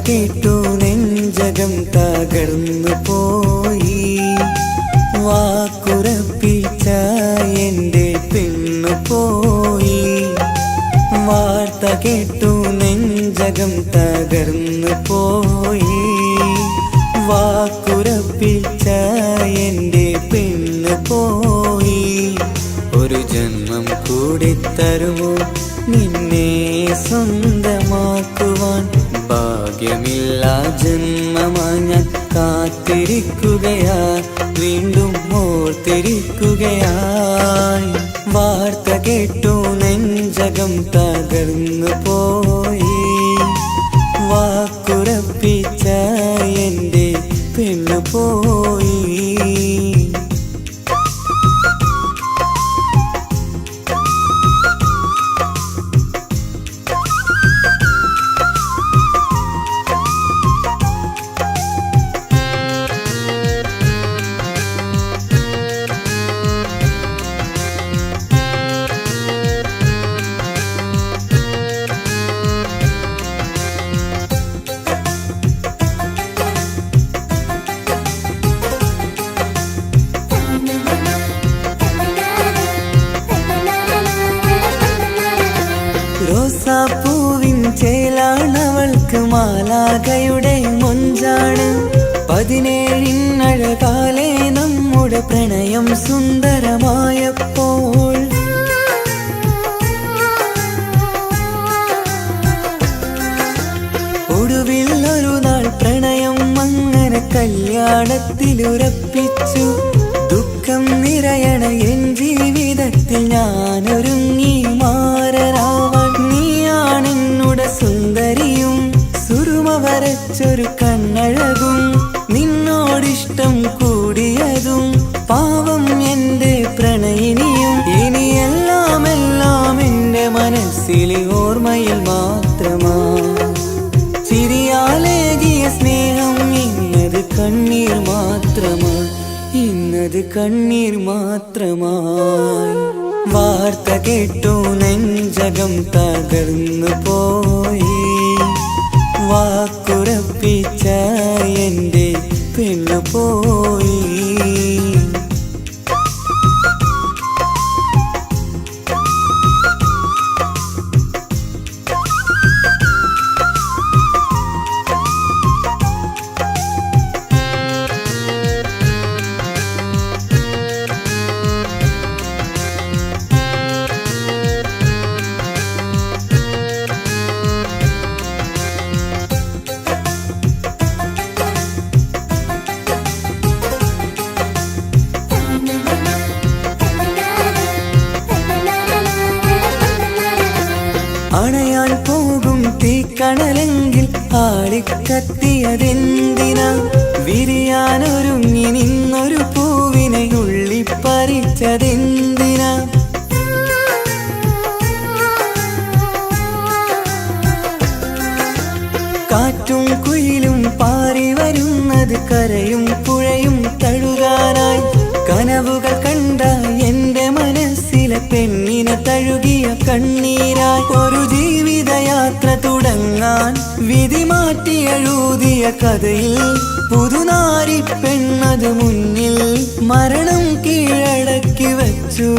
കേട്ടു നെഞ്ചകം തകർന്നു പോയി. വാക്കുറപ്പിച്ച എൻ്റെ പെണ്ണു പോയി. വാർത്ത കേട്ടു നെഞ്ചകം തകർന്നു പോയി. വാക്കുറപ്പിച്ച എൻ്റെ പെണ്ണു പോയി. ഒരു ജന്മം കൂടി തരുമോ നിന്നെ സ്വന്തമാക്കുവാൻ? ഭാഗ്യമില്ല ജന്മമായി ഞാൻ കാത്തിരിക്കുകയാ, വീണ്ടും ഓർത്തിരിക്കുകയായി. വാർത്ത കേട്ടു നെഞ്ചകം തകർന്നു പോയി. വാക്കുറപ്പിച്ച എൻ്റെ പെണ്ണു പോയി. റോസാപ്പൂവിൻ ചേലാണവൾക്ക് മാലാഖയുടെ മൊഞ്ചാണ്. 17 നമ്മുടെ പ്രണയം സുന്ദരമായപ്പോൾ ഒടുവിൽ ഒരു നാൾ പ്രണയം അങ്ങനെ കല്യാണത്തിലുറപ്പിച്ചു. ദുഃഖം നിറയണ എൻ ജീവിതത്തിൽ ഞാനൊരുങ്ങി മാറരാവാൻ. നീയാണെന്നുടെ സുന്ദരിയും സുറുമ വരച്ചൊരു കണ്ണഴകും. നിന്നോടിഷ്ടം കൂടിയതും പാവം എൻ്റെ പ്രണയിനിയും. ഇനിയെല്ലാം എല്ലാം എൻ്റെ മനസ്സിലെ ഓർമ്മയിൽ മാത്രമാ. ചിരിയാലേകിയ സ്നേഹം ഇന്നത് കണ്ണീർ മാത്രമായി, ഇന്നത് കണ്ണീർ മാത്രമായി. വാർത്ത കേട്ടു നെഞ്ചകം തകർന്നു പോയി. വാക്കുറപ്പിച്ച എൻ്റെ പെണ്ണു പോയി. അണയാൻ പോകും തീക്കണലെങ്കിൽ ആളിക്കത്തിയതെന്തിനാ? വിരിയാനൊരുങ്ങി നിന്നൊരു പൂവിനെ ഉള്ളിപ്പറിച്ചതെന്തിനാ? കാറ്റും കുയിലും പാറി വരുന്നത് കരയും പുഴയും തഴുകാനായി. കനവുകൾ കണ്ട എൻ്റെ മനസ്സിലെ പെണ്ണിനെ തഴുകിയ കണ്ണീരായി. ഒരു ജീവിതയാത്ര തുടങ്ങാൻ വിധി മാറ്റി എഴുതിയ കഥയിൽ പുതുനാരി പെണ്ണത് മുന്നിൽ മരണം കീഴടക്കി വച്ചു.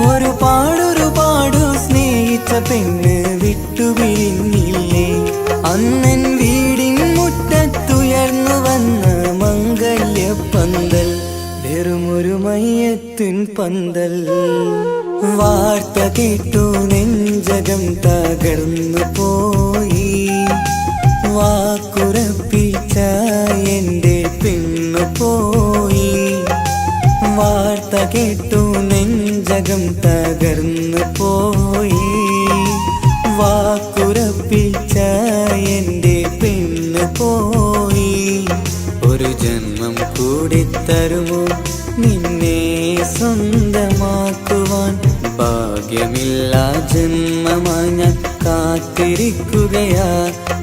ഒരുപാടൊരുപാടു സ്നേഹിച്ച പെണ്ണ് വിട്ടുപിരിഞ്ഞില്ലേ? അന്നൻ വീടിൻ മുറ്റത്തുയർന്നു വന്ന മംഗല്യപ്പന്തൽ വെറുമൊരു മയ്യത്തിൻ പന്തൽ. വാർത്ത കേട്ടു നെഞ്ചകം തകർന്നു പോയി. വാക്കുറപ്പിച്ച എൻ്റെ പെണ്ണു പോയി. വാർത്ത കേട്ടു നെഞ്ചകം തകർന്നു പോയി. വാക്കുറപ്പിച്ച എൻ്റെ പെണ്ണു പോയി. ഒരു ജന്മം കൂടി തരുമോ നിന്നെ സ്വന്തമാക്കുവാൻ? ഭാഗ്യമില്ല ജന്മമായി ഞാൻ കാത്തിരിക്കുകയാ,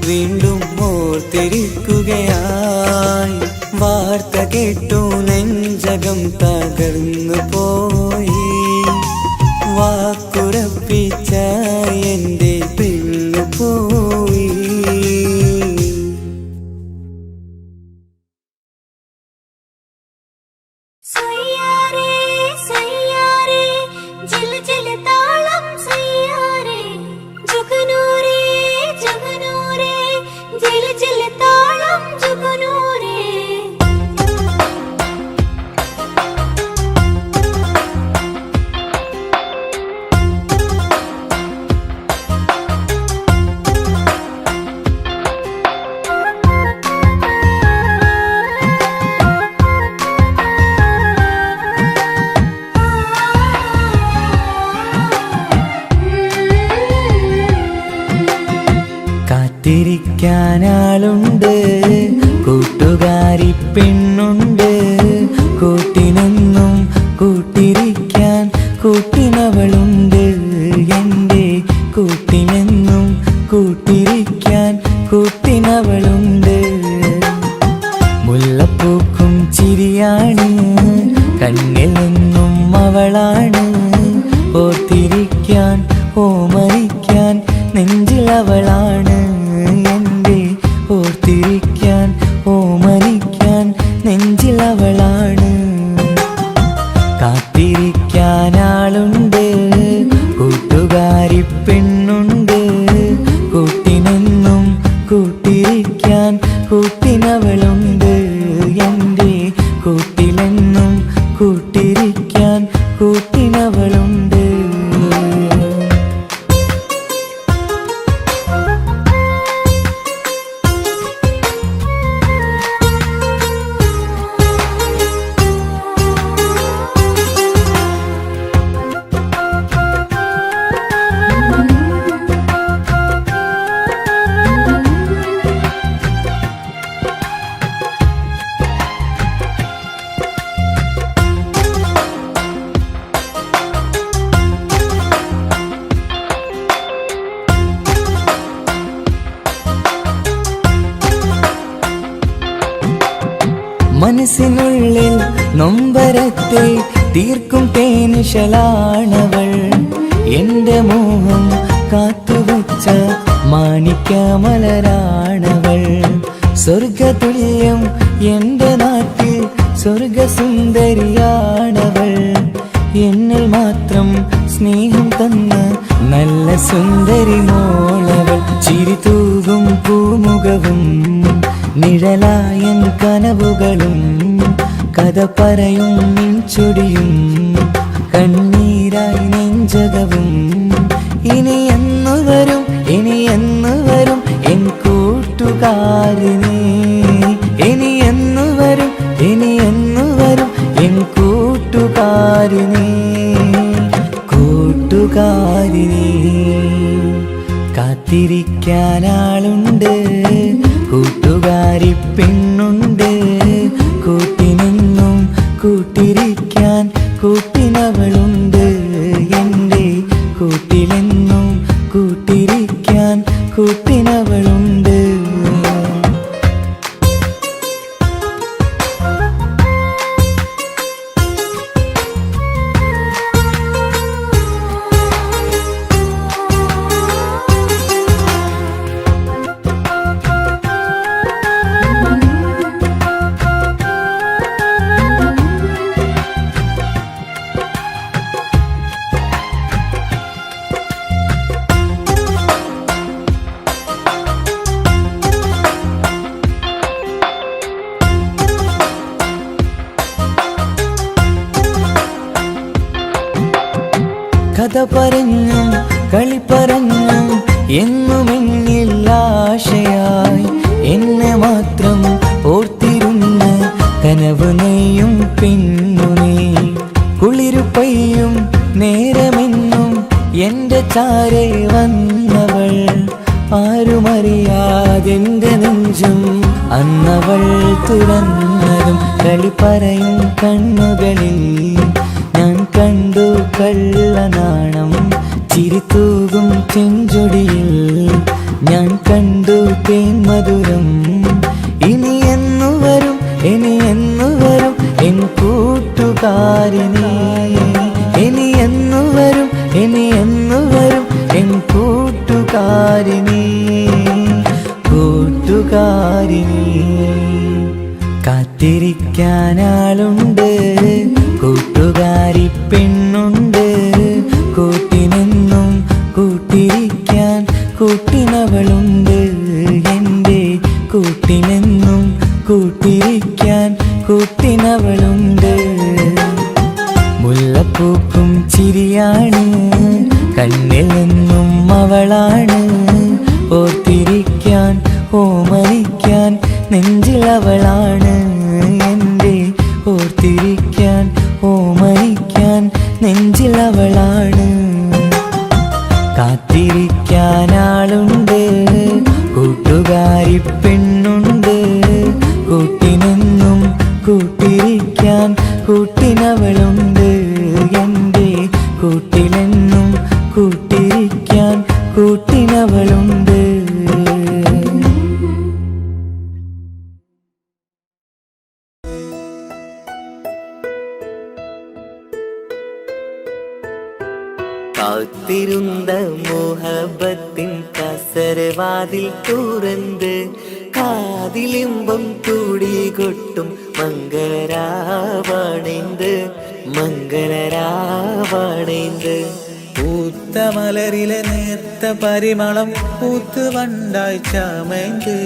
വീണ്ടും ഓർത്തിരിക്കുകയായി. വാർത്ത കേട്ടു നെഞ്ചകം തകർന്നു പോയി. വാക്കുറപ്പിച്ച എൻ്റെ പെണ്ണു പോയി. കണ്ണിലെന്നും അവളാണ്. ഓർത്തിരിക്കാൻ ഓമനിക്കാൻ നെഞ്ചിലവളാണ് എൻ്റെ. ഓർത്തിരിക്കാൻ ഓമനിക്കാൻ നെഞ്ചിലവളാണ്. കാത്തിരിക്കാനാളുണ്ട്, കൂട്ടുകാരി പെണ്ണുണ്ട്. കൂട്ടിനെന്നും കൂട്ടിരിക്കാൻ കൂട്ടിനവളുണ്ട് എൻ്റെ. കൂട്ടിലെന്നും കൂട്ടിരിക്കാൻ കൂട്ടിനവളുണ്ട്. മനസ്സിനുള്ളിൽ നൊമ്പരത്തെ തീർക്കും തേനിശലാണവൾ. എന്റെ മോഹം കാത്തുവച്ച മാണിക്യമലരാണവൾ. സ്വർഗതുല്യം എന്റെ നാട്ടിൽ സ്വർഗസുന്ദരിയാണവൾ. എന്നിൽ മാത്രം സ്നേഹം തന്ന നല്ല സുന്ദരി മോളവൾ. ചിരി തൂകും പൂമുഖവും നിഴലായൻ കനവുകളും കഥ പറയും നിൻചൊടിയും കണ്ണീരായി നെഞ്ചകവും. ഇനി എന്നു വരും ഇനി എന്നു വരും എൻ കൂട്ടുകാരിനെ. ഇനി എന്നു വരും ഇനി എന്നു വരും എൻ കൂട്ടുകാരിനെ. കൂട്ടുകാരിനെ കാത്തിരിക്കാനാളുണ്ട്, കൂട്ടുകാരി പെണ്ണുണ്ട്. കൂട്ടിനെന്നും കൂട്ടിരിക്കാൻ കൂട്ടിനവളുണ്ട് എൻ്റെ. കൂട്ടിലെന്നും കൂട്ടിരിക്കാൻ കൂട്ടിനവളുണ്ട്. കഥ പറഞ്ഞും കളി പറഞ്ഞും എന്നുമെന്നിൽ ആശയായി എന്നെ മാത്രം ഓർത്തിരുന്ന കനവ് നെയ്യും പെണ്ണു നീ. കുളിരുപയ്യും നേരമെന്നും എന്റെ ചാരെ വന്നവൾ. ആരുമറിയാതെന്റെ നെഞ്ചും അന്നവൾ തുറന്നതും കളി പറയും കണ്ണുകളിൽ ഞാൻ കണ്ടു കള്ളനാണം. ചിരിത്തൂകും ചെഞ്ചൊടിയിൽ ഞാൻ കണ്ടു തേൻ മധുരം. ഇനി എന്നു വരും ഇനി എന്നു വരും എൻ കൂട്ടുകാരിനെ. ഇനി എന്നു വരും ഇനി എന്നു വരും എൻ കൂട്ടുകാരിനെ. കൂട്ടുകാരിനെ കാത്തിരിക്കാനാളുണ്ട്, കൂട്ടുകാരി പെണ്ണുണ്ട്. കൂട്ടിനെന്നും കൂട്ടിരിക്കാൻ കൂട്ടിനവളുണ്ട് എൻ്റെ. കൂട്ടിനെന്നും കൂട്ടിരിക്കാൻ കൂട്ടിനവളുണ്ട്. മുല്ലപ്പൂക്കും ചിരിയാണ്, കണ്ണിലെന്നും അവളാണ്. ഓർത്തിരിക്കാൻ ഓമനിക്കാൻ നെഞ്ചിലവളാണ് എൻ്റെ. ഓർത്തിരിക്കാൻ ഓമനിക്കാൻ നെഞ്ചിലവളാണ്. കാത്തിരിക്കാനാളുണ്ട്, കൂട്ടുകാരി പെണ്ണുണ്ട്. കൂട്ടിനെന്നും കൂട്ടിരിക്കാൻ കൂട്ടിനവളുണ്ട് എൻ്റെ. കൂട്ടിലെന്നും കൂട്ടിരിക്കാൻ കൂട്ടിനവളുണ്ട്. കാത്തിരുന്ന മോഹബത്തിൻ കസരവാതിൽ തുറന്ന് കാതിലിമ്പം കൂടി കൊട്ടും മംഗളരാവണേന്ത് മംഗളരാവണേന്ത്. പൂത്ത മലരിലെ നേർത്ത പരിമളം പൂത്ത് വണ്ടായി ചമൈന്ത്.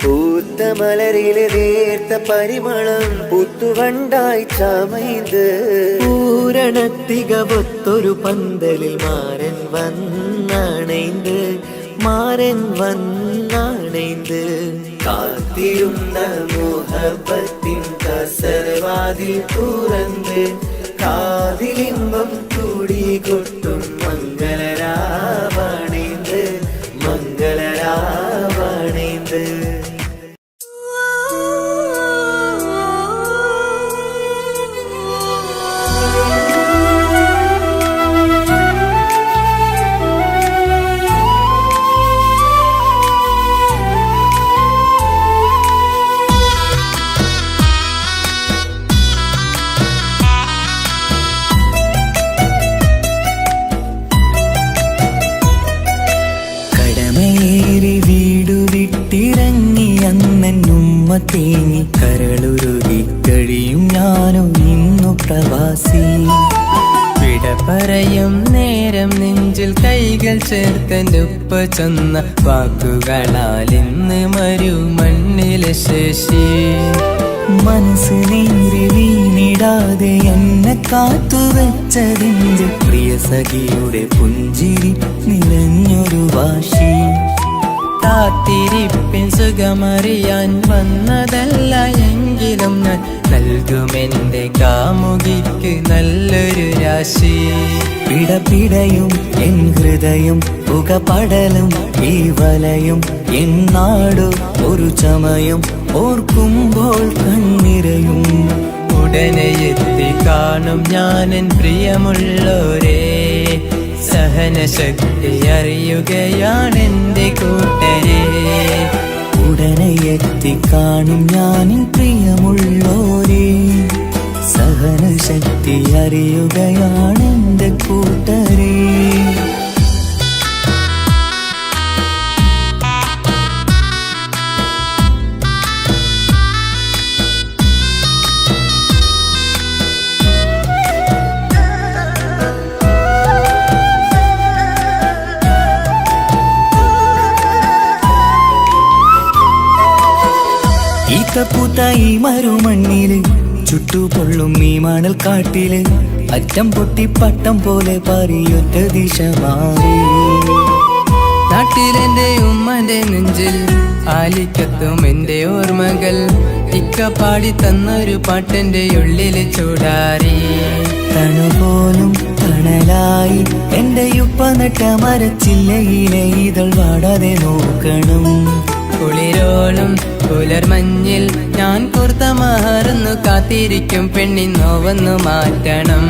പൂത്ത മലരിലെ നേർത്ത പരിമളം പൂത്തുവണ്ടായി ചമൈന്ത്. പൂരണത്തികവൊത്തൊരു പന്തലിൽ മാരൻ വന്നണൈന്ത് മാരൻ വന്നണൈന്ത്. കാത്തിരുന്ന മോഹബത്തിൻ കസരവാതിൽ തുറന്ന് കാതിലിമ്പം കൂടി കൊട്ടും മംഗളരാവണേന്ത് മംഗളരാവണേന്ത്. തേങ്ങി കരളുരുകി കഴിയും ഞാനും ഇന്നു പ്രവാസി. വിട പറയും നേരം നെഞ്ചിൽ കൈകൾ ചേർത്തെന്റെ ഉപ്പ ചെന്ന വാക്കുകളാൽ ഇന്ന് മരുമണ്ണിലെ ശേഷി. മനസ്സ് നീറി വീണിടാതെ എന്നെ കാത്തുവെച്ചതിന്റെ പ്രിയ സഖിയുടെ പുഞ്ചിരി നിറഞ്ഞൊരു വാശി. കാത്തിരിപ്പിൻ സുഖമറിയാൻ വന്നതല്ല എങ്കിലും ഞാൻ നൽകുമെന്റെ കാമുകിക്ക് നല്ലൊരു രാശി. പിടപിടയും എൻ ഹൃദയം പുകപടലും ഈ വലയും എൻ നാടു ഒരു ചമയം ഓർക്കുമ്പോൾ കണ്ണിരയും. ഉടനെ എത്തി കാണും ഞാനെൻ പ്രിയമുള്ളോരേ, സഹനശക്തി അറിയുകയാണെന്റെ കൂട്ടരെ. ഉടനെ എത്തിക്കാണും ഞാനിൻ പ്രിയമുള്ളോരേ, സഹനശക്തി അറിയുകയാണെന്റെ കൂട്ടരെ. പൂത്ത ഈ മരുമണ്ണില് ചുട്ടുപൊള്ളും ഈ മണൽ കാട്ടില് അറ്റം പൊട്ടി പട്ടം പോലെ പാറിയൊറ്റ ദിശ മാറി. നാട്ടിലെന്റെ ഉമ്മന്റെ നെഞ്ചിൽ ആലിക്കത്തും എന്റെ ഓർമ്മകൾ ഇക്ക പാടി തന്നൊരു പാട്ടെന്റെ ഉള്ളില് ചൂടാറി. തണുപോലും തണലായി എന്റെ ഉപ്പ നട്ട മരച്ചില്ലയിലെ ഇതൾ വാടാതെ നോക്കണം. കുളിരോളും പുലർമഞ്ഞിൽ ഞാൻ കുർത്ത മാറുന്നു കാത്തിരിക്കും പെണ്ണിൻ നോവന്നു മാറ്റണം,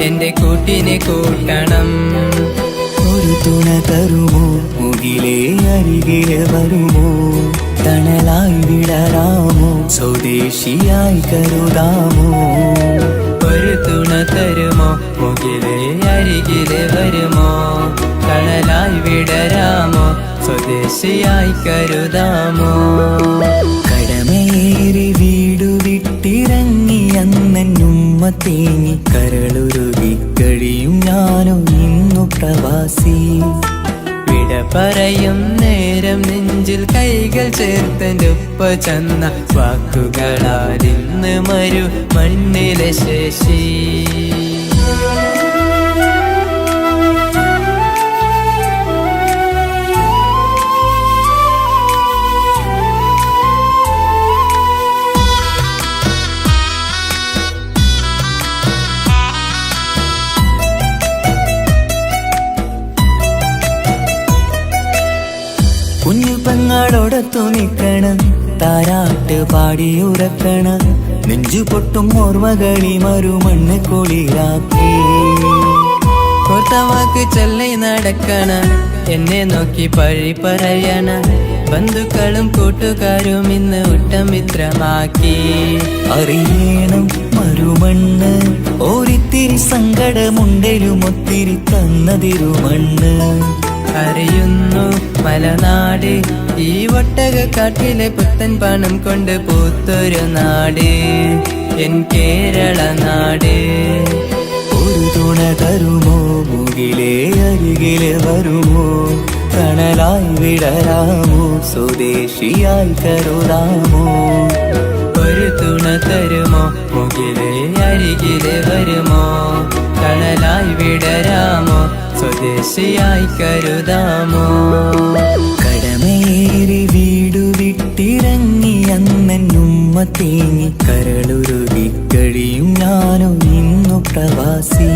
എന്റെ കൂട്ടിനെ കൂട്ടണം. ഒരു തുണ തരുമോ മുകിലേ അരികിലെ വരുമോ, തണലായി വിടരാമോ സ്വദേശിയായി കരുതാമോ. ഒരു തുണ തരുമോ മുകിലേ അരികിലെ വരുമോ, തണലായി വിടരാമോ സ്വദേശിയായി കരുതാമോ. കടമയേറി വീടു വിട്ടിറങ്ങി അന്നുമ്മ തേങ്ങി കരളുരുകി കഴിയും ഞാനും ഇന്നു പ്രവാസി. വിട പറയും നേരം നെഞ്ചിൽ കൈകൾ ചേർത്തെന്റെ ഉപ്പ ചെന്ന വാക്കുകളാൽ ഇന്ന് മരുമണ്ണിലെ ശേഷി. കുഞ്ഞു പെങ്ങളോടൊത്തു നിൽക്കണം, താരാട്ട് പാടിയുറക്കണം, നെഞ്ചു പൊട്ടും ഓർമ്മകളി മരുമണ്ണ് കുളിരാക്കി. കോർത്ത വാക്ക് ചൊല്ലി നടക്കണ, എന്നെ നോക്കി പഴി പറയണ, ബന്ധുക്കളും കൂട്ടുകാരും ഇന്ന് ഉറ്റമിത്രമാക്കി. അറിയണം മരുമണ്ണ് ഒരിത്തിരി സങ്കടമുണ്ടേലും ഒത്തിരി തന്നതിരുമണ്ണ്. അറിയുന്നു മലനാട് ഈ ഒട്ടകക്കാട്ടിലെ പുത്തൻ പണം കൊണ്ട് പൂത്തൊരു നാട് എൻ കേരള നാട്. ഒരു തുണ തരുമോ മുകിലേ അരികിലെ വരുമോ, കണലായി വിടരാമോ സ്വദേശിയായി കരുതാമോ. ഒരു തുണ തരുമോ മുകിലേ അരികിലെ വരുമോ, കണലായി വിടരാമോ സ്വദേശിയായി കരുതാമോ. കടമേറി വീടു വിട്ടിറങ്ങി അന്നുമ്മ തേങ്ങി കരളുരുകി കഴിയും ഞാനോ ഇന്നു പ്രവാസി.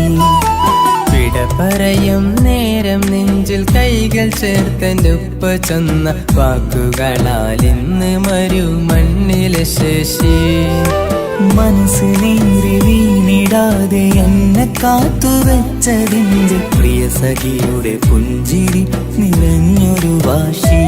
വിട പറയും നേരം നെഞ്ചിൽ കൈകൾ ചേർത്തെന്റെ ഉപ്പ ചൊന്ന വാക്കുകളാൽ ഇന്ന് മരുമണ്ണിലെ ശേഷി. മനസ്സ് നീറി വീണിടാതെ എന്നെ കാത്തുവെച്ചതിന്റെ പ്രിയ സഖിയുടെ പുഞ്ചിരി നിറഞ്ഞൊരു വാശി.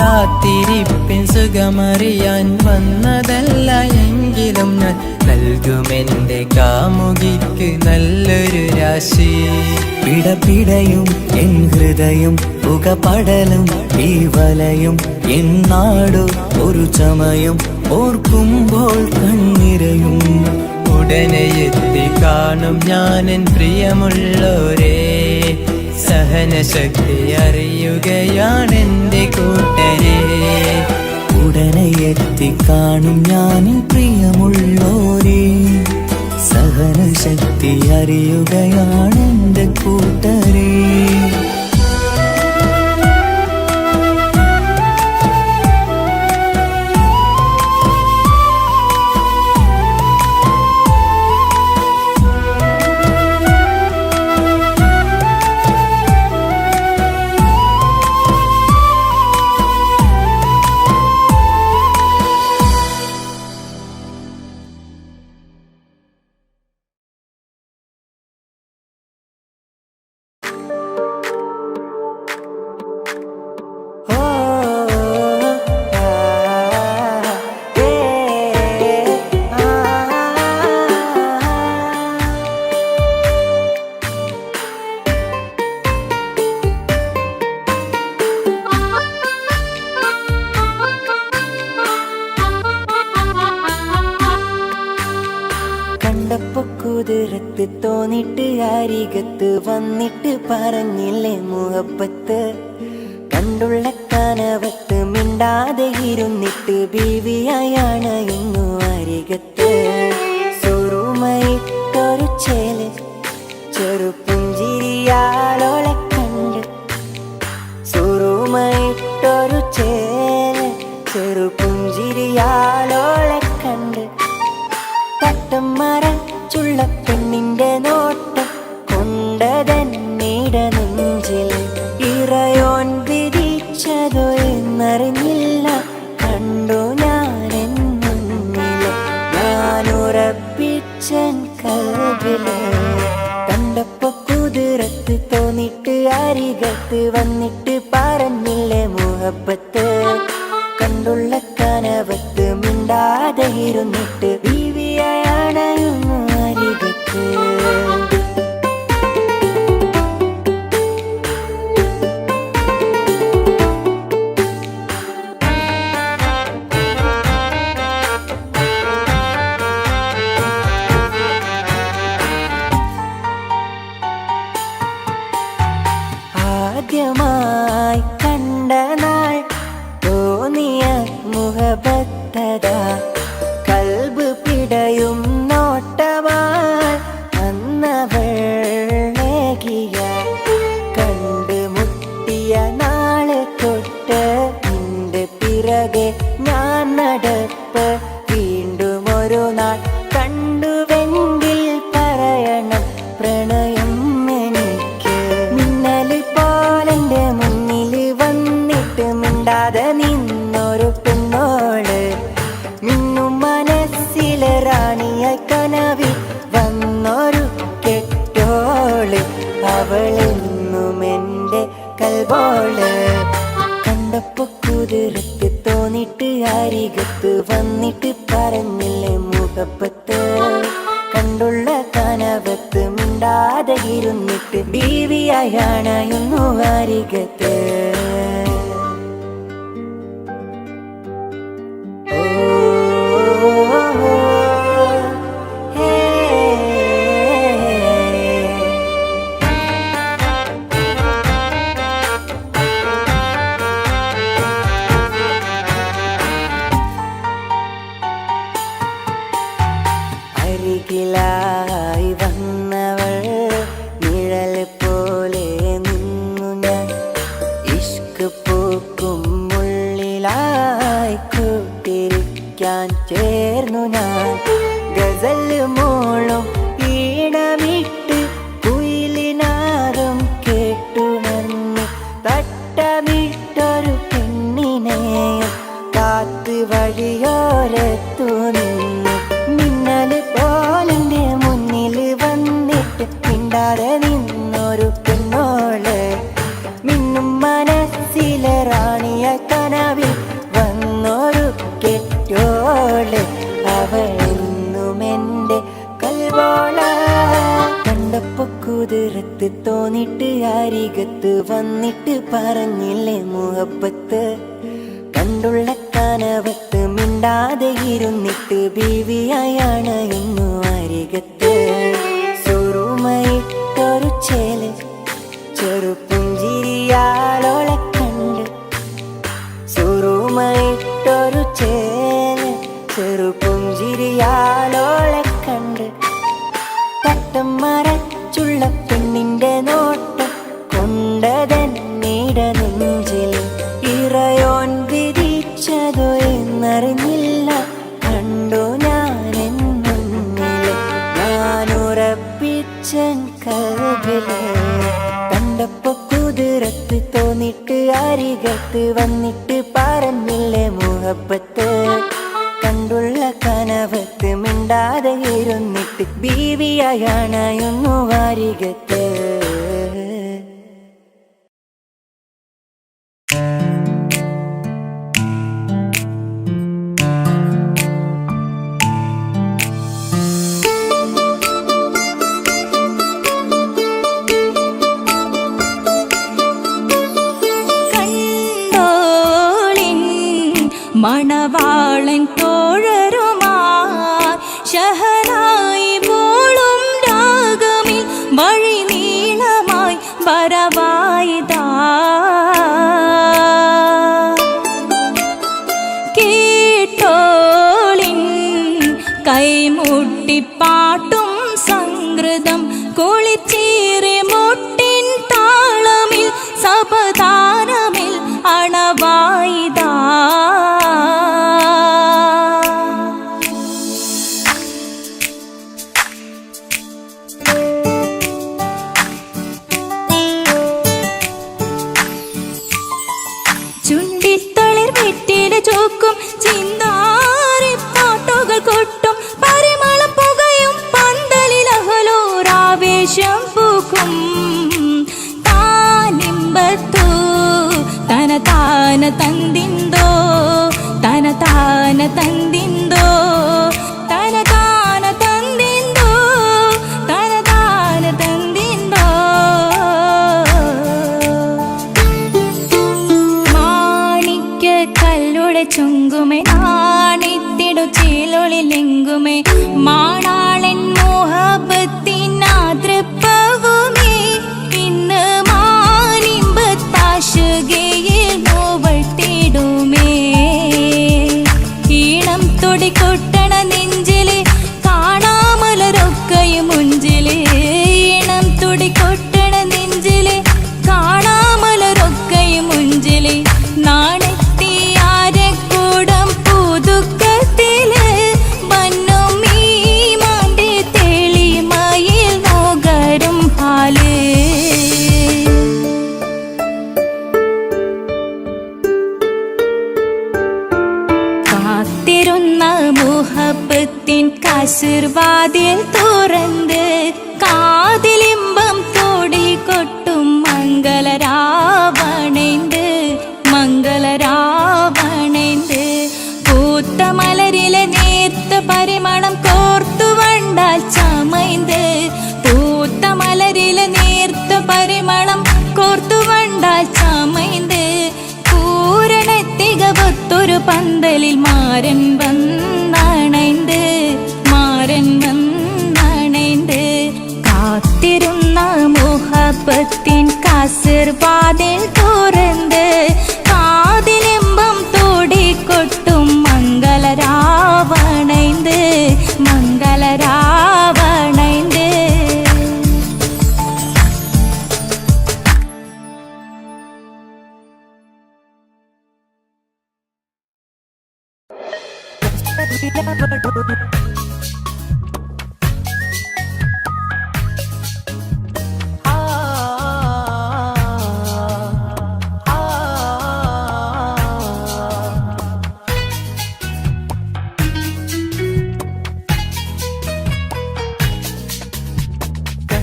കാത്തിരിപ്പിൻ സുഖമറിയാൻ വന്നതല്ല എങ്കിലും ഞാൻ നൽകുമെന്റെ കാമുകിക്ക് നല്ലൊരു രാശി. പിടപിടയും എൻ ഹൃദയം പുകപടലും ഈ വലയും എന്നാടോ ഒരു ചമയം ഓർക്കുമ്പോൾ കണ്ണിരയും. ഉടനെ എത്തി കാണും ഞാനെൻ പ്രിയമുള്ളോരേ, സഹനശക്തി അറിയുകയാണെന്റെ കൂട്ടരെ. ഉടനെ എത്തിക്കാണും ഞാൻ പ്രിയമുള്ളോരേ, സഹനശക്തി അറിയുകയാണെന്റെ കൂട്ടരേ. കുതിരത്ത് തോന്നിട്ട് അരികത്ത് വന്നിട്ട് പറഞ്ഞില്ലേ മുഹബത്ത്. കണ്ടുള്ള കനവത്ത് മിണ്ടാതെ ഇരുന്നിട്ട് ബീവിയായാണ് ഇന്നു അരികത്ത്. സുറുമയിട്ടൊരു ചേല് ചെറുപുഞ്ചിരിയാലോളെ കണ്ട്, സുറുമയിട്ടൊരു ചേല് ചെറുപുഞ്ചിരിയാലോളെ കണ്ട്. തട്ടമ്മര ചുള്ളപ്പെണ്ണിന്റെ നോട്ടം കൊണ്ടതന്നീട നെഞ്ചിൽ ഇറയോൻ വിധിച്ചതോ എന്നറിഞ്ഞില്ല. കണ്ടു ഞാനെൻ മുന്നില് ഞാനുറപ്പിച്ചൻ കൽവില്. കണ്ടപ്പോ കുതിരത്ത് തോന്നിട്ട് അരികത്ത് വന്നിട്ട് പറഞ്ഞില്ലേ മുഹബത്ത്. കണ്ടുള്ള കനവത്ത് മിണ്ടാതെ ഇരുന്നിട്ട് ബീവിയാണ് അരികത്ത്. ആദ്യമായി കണ്ട നാൾ തോന്നിയ മുഹബത്തതാ, കൽബ് പിടയും നോട്ടമായി അന്നവളേകിയ. കണ്ട് മുട്ടിയ നാളെ തൊട്ട് നിന്റെ പിറകെ ഞാൻ നടപ്പ്. വീണ്ടും ഒരു നാൾ കണ്ടുവെങ്കിൽ പറയണം പ്രണയം എനിക്ക്. മിന്നല് പോലെന്റെ മുന്നിൽ വന്നിട്ട് മിണ്ടാതെ നിന്നൊരു പെണ്ണോള്, മിന്നും മനസ്സിലെ റാണിയായി കനവിൽ വന്നൊരു കെട്ടോള്. അവളെന്നും എന്റെ കൽബോള്. കണ്ടപ്പോ കുതിരത്ത് തോന്നിട്ട് അരികത്ത് വന്നിട്ട് പറഞ്ഞില്ലേ മുഹബത്ത് കണ്ടുള്ള കനവത്ത് മിണ്ടാതെ ഇരുന്നിട്ട് ബീവിയായണയുന്നു അരികത്ത് അരികിലായി വന്നവൾ നിഴൽ പോലെ നിന്നു ഞാൻ ഇഷ്ക് പൂക്കും ഉള്ളിലായി കൂട്ടിരിക്കാൻ ചേർന്നു ഞാൻ ഗസൽ മോളും ഈണമിട്ട് കുയിലിനാദം കേട്ടുണർന്നു തട്ടമിട്ടൊരു പെണ്ണിനെയും കാത്ത് വഴിയോരത്തു നിന്നു മിന്നല് പോലിന്റെ മുന്നിൽ വന്നിട്ട് മിണ്ടാതെ നിന്നൊരു പെണ്ണോള് മിന്നും മനസ്സിലെ റാണിയ കനവിൽ വന്നൊരു കെട്ടോള് അവളെന്നും എൻ്റെ കൽവോള കണ്ടപ്പോ കുതിരത്ത് തോന്നിട്ട് അരികത്ത് വന്നിട്ട് പറഞ്ഞില്ലേ മുഹബത്ത് കണ്ടുള്ള കനവത്ത് മിണ്ടാതെ ഇരുന്നിട്ട് ബീവിയായാണ് ഇന്നു അരികത്ത് സുറുമയിട്ടൊരു ചേല് ചെറുപുഞ്ചിരിയാളോളെ കണ്ട് സുറുമയിട്ടൊരു ചേല് ചെറുപുഞ്ചിരിയാളോളെ കണ്ട് തട്ടം മറച്ചുള്ള പെണ്ണിന്റെ നോട്ടം കൊണ്ടതന്നീട നെഞ്ചിൽ ഇറയോൻ വിധിച്ചതോ എന്നറിഞ്ഞില്ല കണ്ടു ഞാൻ മുന്നില് ഞാനുറപ്പിച്ചൻ കൽവില് കണ്ടപ്പോ കുതിരത്ത് തോന്നിട്ട് അരികത്ത് വന്നിട്ട് പറഞ്ഞില്ലേ മുഹബത്ത് കണ്ടുള്ള കനവത്ത് മിണ്ടാതെ ഇരുന്നിട്ട് ബീവിയായണയുന്നു അരികത്ത് മണവാളൻ തോഴരുമാ ശഹനായി പോളും രാഗമിൽ വഴി നീളമായി വരവായിതാ കേട്ടോളിൻ കൈമുട്ടിപ്പാട്ടും സംഗൃതം കുളിച്ചേറി മുട്ടിൻ താളമിൽ സപതാരമിൽ അണവായിതാ ചുണ്ടിത്തളിർ വെറ്റില ചോക്കും ചിന്താരി പാട്ടുകൾ കൊട്ടും പരിമളം പുകയും പന്തലിൽ അഹലോരാവേശം പൂക്കും താനിമ്പത്തു തന താന തന്തിന്തോ തന താന തന്തിന്തോ തന താന തന്തിന്തോ തന താന തന്തിന്തോ മാണിക്ക കല്ലുടെ ചുങ്കുമേ നാണിത്തിടു ചീലൊളിലെങ്കുമേ മാണാളൻ മോഹബത്തിനാതൃപ്പവുമേ ഇന്ന് മാനിമ്പത്താശുകയിൽ നോവട്ടിടുമേ ഈണം തുടികൊട്ടണ നെഞ്ചില് കാണാമലരൊക്കെയും മുഞ്ചില് ഈണം തുടികൊട്ടണ നെഞ്ചില് കാണാമലരൊക്കെയും മുഞ്ചില് നാണത്തിയാരക്കൂടം പുതുക്കത്തില് വന്നും ഈ മാന്റെ തെളിമയിൽ നോകരും ഹാല് കാത്തിരുന്ന മുഹബത്തിൻ കസിർവാതിൽ തുറന്ന് കാതിലിമ്പം തോടി കൊട്ടും മംഗളരാവണൈந்து മംഗളരാവണൈந்து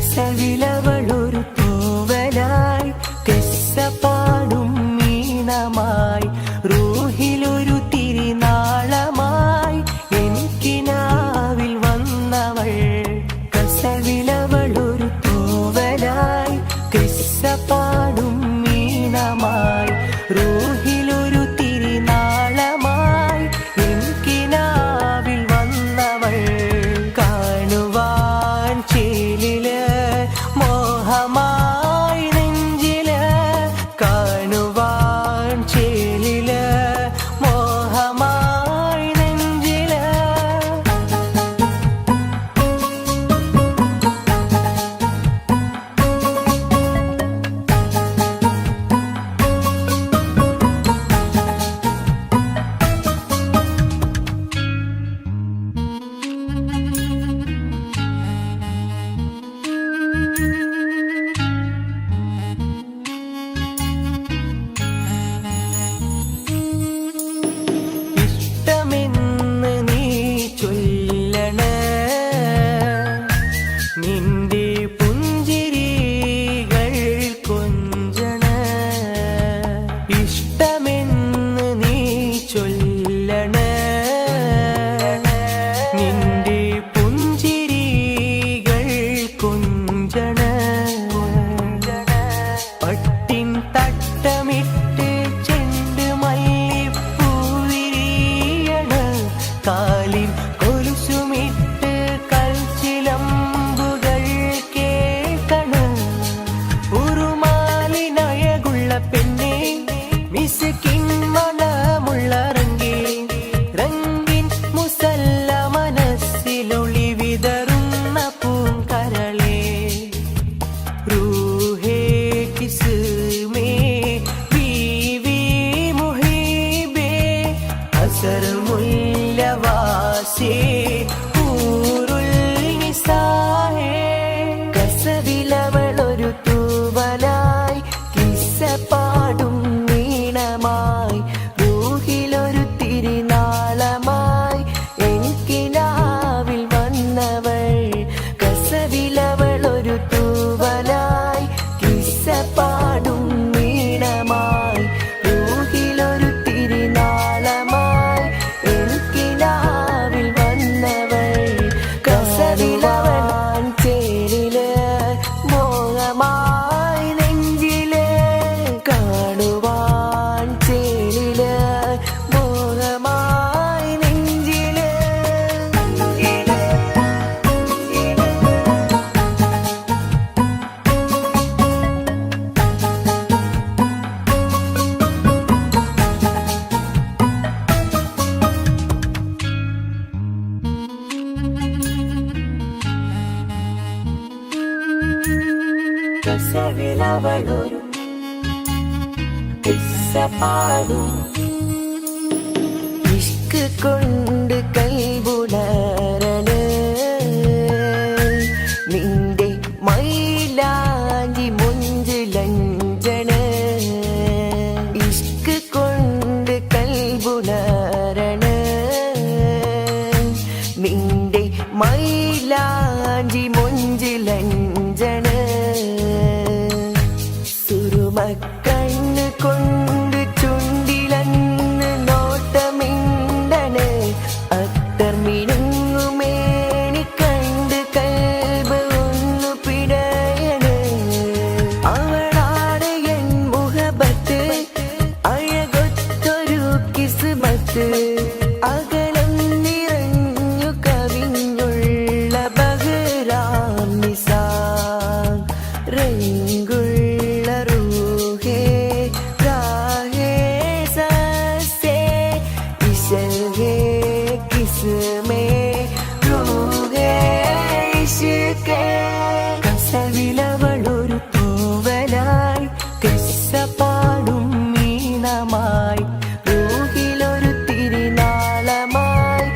കസവിലവളൊരു തൂവലായി പാടും മീനമായി റൂഹിലൊരു തിരിനാളമായി എനിക്കിനാവിൽ വന്നവൾ കസവിലവളൊരു തൂവലായി പാടും മീനമായി റൂഹിലൊരു തിരിനാളമായി എനിക്കിനാവിൽ വന്നവൾ കാണുവാൻ ചേലില് മോഹമായി നെഞ്ചില് കാണുവാൻ ചേലില് മോഹമായി നെഞ്ചില് ഇഷ്ടമെന്ന് നീ ചൊല്ലണേ നിന്റെ പുഞ്ചിരികൾ കൊഞ്ചണേ ഇഷ്ടമെന്ന് നീ ചൊല്ലണേ നിന്റെ പുഞ്ചിരികൾ കൊഞ്ചണേ പട്ടിൻ തട്ടമിട്ട് ചെണ്ട് മല്ലിപ്പൂവിരിയണ് കാലിൻ കൊലുസുമിട്ട് കൽച്ചിലമ്പുകൾ കേൾക്കണ് ഉറുമാലിനയകുള്ള പെണ്ണെ മിസ്കിൻ മണമുള്ള റംഗിൻ മുസല്ല മനസ്സിലൊളി വിതറുന്ന പൂങ്കരളേ रूहे किस्में बीवी मुहिबे असर मुल्यवासे ഊറുൽ നിസാഹേ കസവിലവളൊരു തൂവലായി കിസ്സ പാടും നീണമായി റൂഹിലൊരു തിരിനാളമായി എനിക്കിനാവിൽ വന്നവൾ കസവിലവളൊരു തൂവലായി കിസ്സ പാടും നീണമായി റൂഹിലൊരു തിരിനാളമായി എനിക്കിനാവിൽ വന്നവൾ കസവിലവൻ ചേരില് മോഹമായി നെഞ്ചില് കാണുവാൻ ചേരില് മോഹമായി നെഞ്ചില് കസവിലവളൊരു കിസ്സ പാടും ഇഷ്ക് കൊണ്ട് കൈബുണരണ നിന്റെ മൈലാഞ്ചി മുഞ്ചിലഞ്ചണ ഇഷ്ക് കൊണ്ട് കൈബുണരണ നിന്റെ മൈലാഞ്ചി മുഞ്ചിലഞ്ചണ സുറുമക്കണ്ണ് കൊണ്ട് ചുണ്ടിലന്ന് നോട്ടമിണ്ടണ് അത്തർ മിനുങ്ങുമേനി കണ്ട് കൽബ് ഒന്നു പിടയണ് അവളാണ് എൻ മുഹബത്ത് അഴകൊത്തൊരു കിസ്മത്ത് അകലം നിറഞ്ഞു കവിഞ്ഞുള്ള ബഹ്റാം നിസാം രംഗുള്ള റൂഹേ രാഹേ സസ്സേ ഇശൽഹേ കിസ്മേ റൂഹേ ഇഷ്കേ കസവിലവളൊരു തൂവലായി കിസ്സ പാടും മീനമായി റൂഹിലൊരു തിരിനാളമായി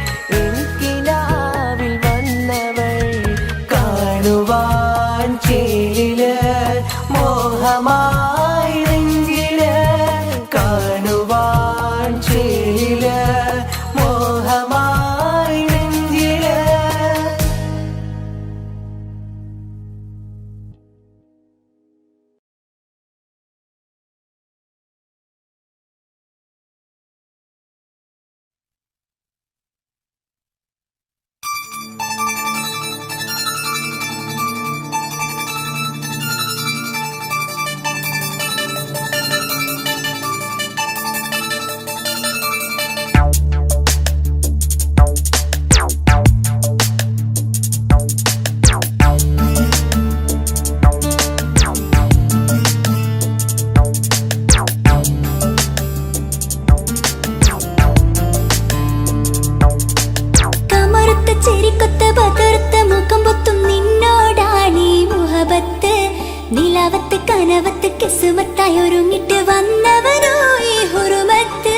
കനവത്ത് കിസ്മത്തായി ഒരുങ്ങിട്ട് വന്നവനോ ഈ ഹുറുമത്ത്.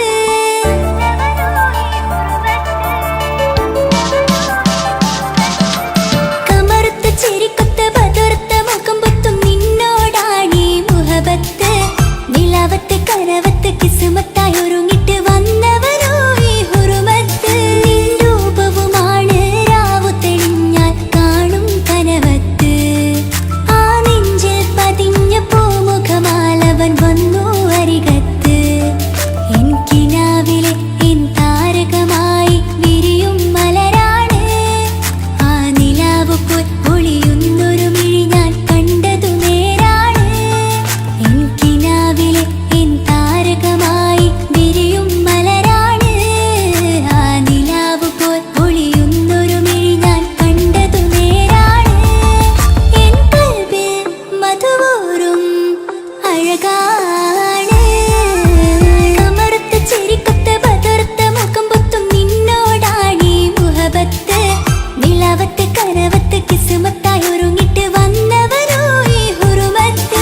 കമറുത്ത ചിരിക്കൊത്ത ബദർത്ത മുഖം പൊത്തും നിന്നോടാണീ മുഹബത്ത്. നിലാവത്ത് കനവത്ത് കിസ്മത്തായി ഒരുങ്ങിട്ട് വന്നവനോ ഈ ഹുറുമത്ത്. നിൻ രൂപവുമാണ് രാവു തെളിഞ്ഞാൽ കാണും കനവത്ത്. ആ നെഞ്ചിൽ പതിഞ്ഞ പൂമുഖമാലവൻ വന്നു അരികത്ത്. എൻ കിനാവിലെ എൻ താരകമായി വിരിയും മലരാണ്. ആ നിലാവ് പോൽ ഒളിയുന്നൊരു മിഴി ഞാൻ കണ്ടതു നേരാണ്. എൻ കിനാവിലെ എൻ താരകമായി വിരിയും മലരാണ്. ആ നിലാവ് പോൽ ഒളിയുന്നൊരു മിഴി ഞാൻ കണ്ടതു നേരാണ്. എൻ കൽബിൽ മധുവൂറും അഴകാണ്. കമറുത്ത ചിരിക്കൊത്ത ബദർത്ത മുഖം പൊത്തും നിന്നോടാണീ മുഹബത്ത്. നിലാവത്ത് കനവത്ത് കിസ്മത്തായി ഒരുങ്ങിട്ട് വന്നവനോ ഈ ഹുറുമത്ത്.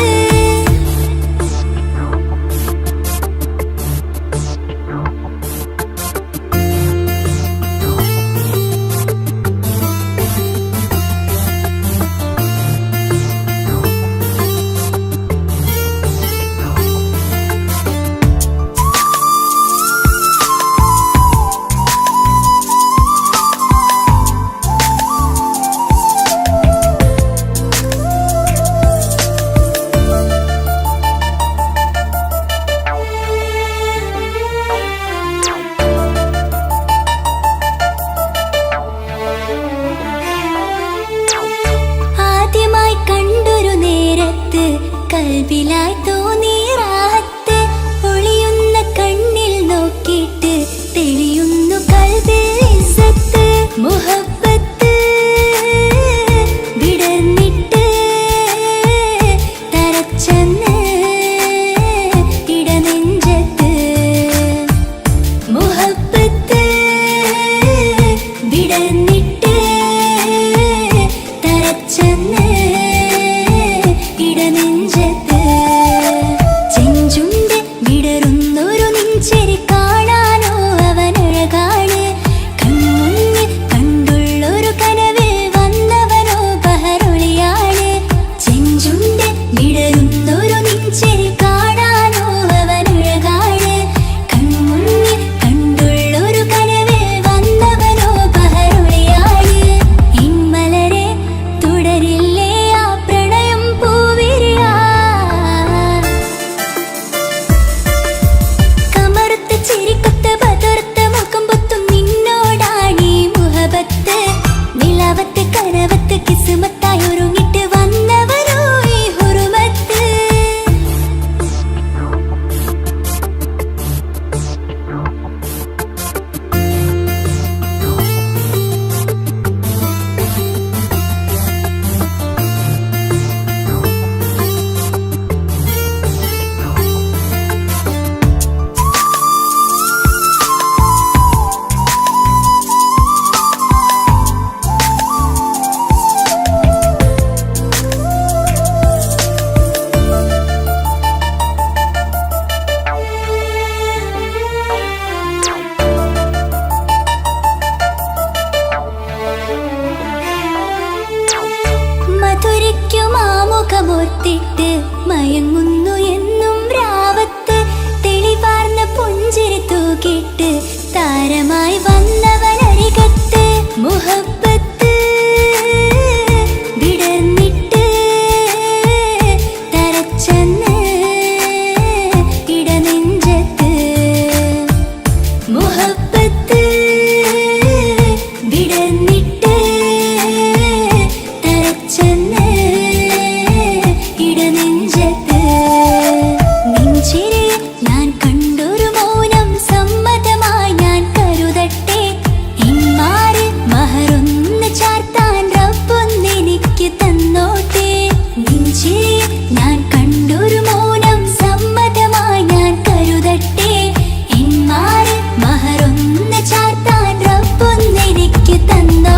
ആദ്യമായി കണ്ടൊരു നേരത്ത് കൽബിലായി തോന്നി റാഹത്ത്. ഒളിയുന്ന കണ്ണിൽ നോക്കിയിട്ട് തെളിയുന്നു കൽബിൽ ഇസ്സത്ത്. മുഹബ്ബത്ത് വിടർന്നിട്ട് തരച്ചെന്ന് ഇടനെഞ്ചത്ത്. മുഹബ്ബത്ത് വിടർന്നിട്ട് തരച്ചെന്ന് ഇടനെഞ്ചത്ത്. ചെഞ്ചുണ്ട് വിടരുന്നൊരു നെഞ്ചിരി കാണാനോ അവനഴകാണ്. കൺമുന്നിൽ കണ്ടുള്ളൊരു കനവിൽ വന്നവനോ ബഹറൊളിയാണ്. ചെഞ്ചുണ്ട് വിടരുന്നൊരു നെഞ്ചിരി കാണാനോ അവനഴകാണ്. കൺമുന്നിൽ കണ്ടുള്ളൊരു കനവിൽ വന്നവനോ ബഹറൊളിയാണ്. ഇൻമലരെ തുടരില്ലേ ആ പ്രണയം പൂവിരിയാ. കമറുത്ത ചിരിക്കൊത്ത ബദർത്ത മുഖം പൊത്തും നിന്നോടാണീ മുഹബത്ത്. നിലാവത്ത് കനവത്ത് കിസ്മത്തായി ഒരുങ്ങിട്ട് വന്നവനോ ഈ ഹുറുമത്ത്. മധുരിക്കും ആമുഖമോർത്തിട്ട് മയങ്ങുന്നു എന്നും രാവത്ത്. തെളിവാർന്ന പുഞ്ചിരി തൂക്കിട്ട് താരമായി വന്നവനരികത്ത്. മുഹബ്ബത്ത് വിടർന്നിട്ട് തരച്ചെന്ന് ഇടനെഞ്ചത്ത്. മുഹബ്ബത്ത് വിടർന്നിട്ട് തരച്ചെന്ന് ഇടനെഞ്ചത്ത്. നെഞ്ചിരി ഞാൻ കണ്ടൊരു മൗനം സമ്മതമായി ഞാൻ കരുതട്ടെ. ഇന്മാര് മഹറൊന്ന് ചാർത്താൻ റബ്ബൊന്നെനിക്ക് തന്നോട്ടെ. നെഞ്ചിരി ഞാൻ കണ്ടൊരു മൗനം സമ്മതമായി ഞാൻ കരുതട്ടെ. ഇന്മാര് മഹറൊന്ന് ചാർത്താൻ റബ്ബൊന്നെനിക്ക് തന്നോട്ടെ.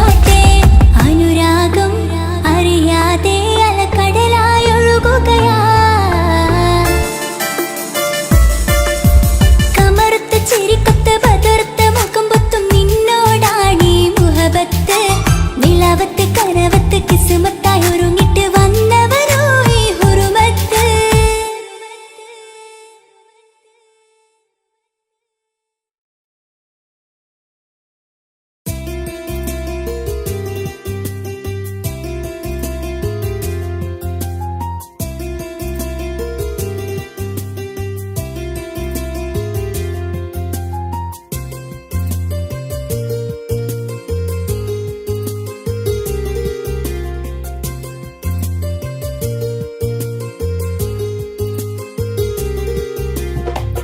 കിസ്മത്തായി ഒരുങ്ങിട്ട് വന്നവരോ ഈ ഹുറുമത്ത്.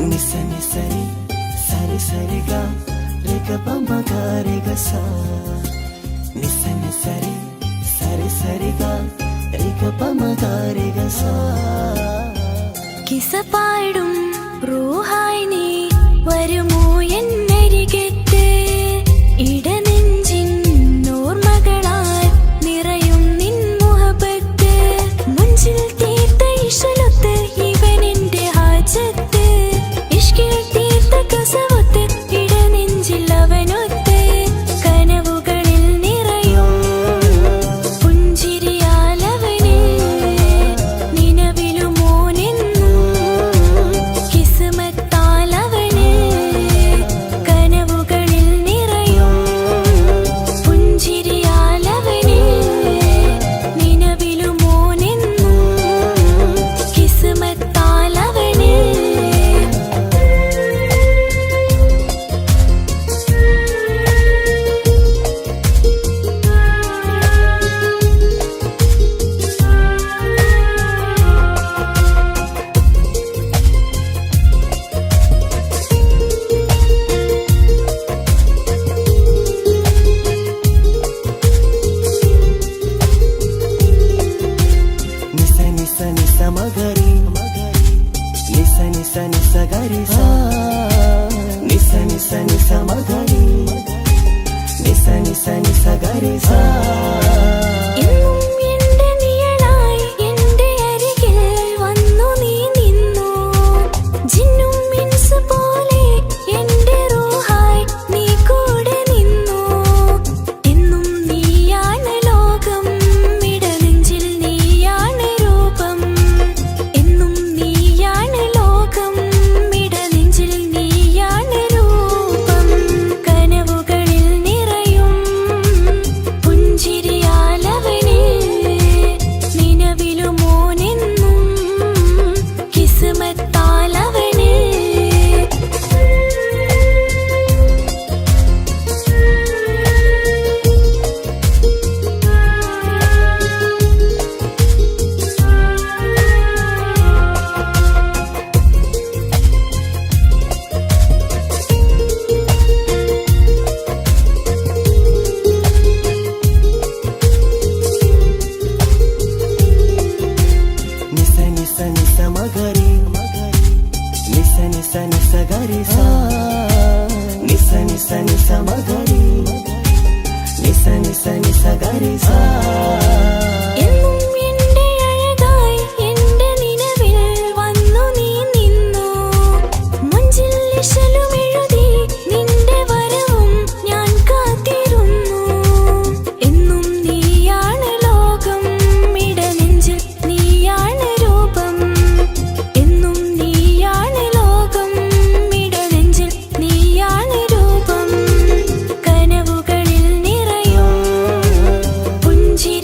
నిస నిసరి సరి సరిగా రేగ పమగా రేగ సా నిస నిసరి సరి సరిగా రేగ పమగా రేగ സா കിസ പാടും റൂഹായി നീ വരുമോ എന്നരികത്ത്. ഇടനെഞ്ചിൻ ഓർമ്മകളാൽ നിറയും നിൻ മുഹബത്ത്. മുഞ്ചിൽ തീർത്ത ഇശലൊത്ത് ഇവനെന്റെ ഹാജത്ത്. ഇഷ്കിൽ തീർത്ത കസവത്ത് ഇടനെഞ്ചിൽ അവനൊത്ത്. കനവുകളിൽ നിറയും പുഞ്ചിരിയാലവന് നിലവിലുമോനെന്നും കിസ്മത്താലവന്. കനവുകളിൽ നിറയും പുഞ്ചിരിയാലവന് നിലവിലുമോനെന്നും കിസ്മത്താലവന്. నిస నిస నిస మగరి నిస నిస నిస గరి సా నిస నిస నిస మగరి నిస నిస నిస గరి సా എന്നും എന്റെ നിഴലായി എന്റെ അരികിൽ വന്നു നീ നിന്നു. ജിന്നും ഇൻസ് പോലെ എന്റെ റൂഹായി നീ കൂടെ നിന്നു. എന്നും നീയാണ് ലോകം, ഇടനെഞ്ചിൽ നീയാണ് രൂപം. എന്നും നീയാണ് ലോകം, ഇടനെഞ്ചിൽ നീയാണ് രൂപം. കനവുകളിൽ നിറയും പുഞ്ചിരിയാലവന് നിലവിലുമോനെന്നും കിസ്മത്താലവന്. నిస నిస నిస మగరి నిస నిస నిస గరి సా నిస నిస నిస మగరి నిస నిస నిస గరి సా എന്നും എന്റെ അഴകായി എന്റെ നിലവിൽ വന്നു നീ നിന്നു. മുഞ്ചിൽ ഇശലും എഴുതി നിന്റെ വരവും ഞാൻ കാത്തിരുന്നു. എന്നും നീയാണ് ലോകം, ഇടനെഞ്ചിൽ നീയാണ് രൂപം. എന്നും നീയാണ് ലോകം, ഇടനെഞ്ചിൽ നീയാണ് രൂപം. കനവുകളിൽ നിറയും പുഞ്ചിരി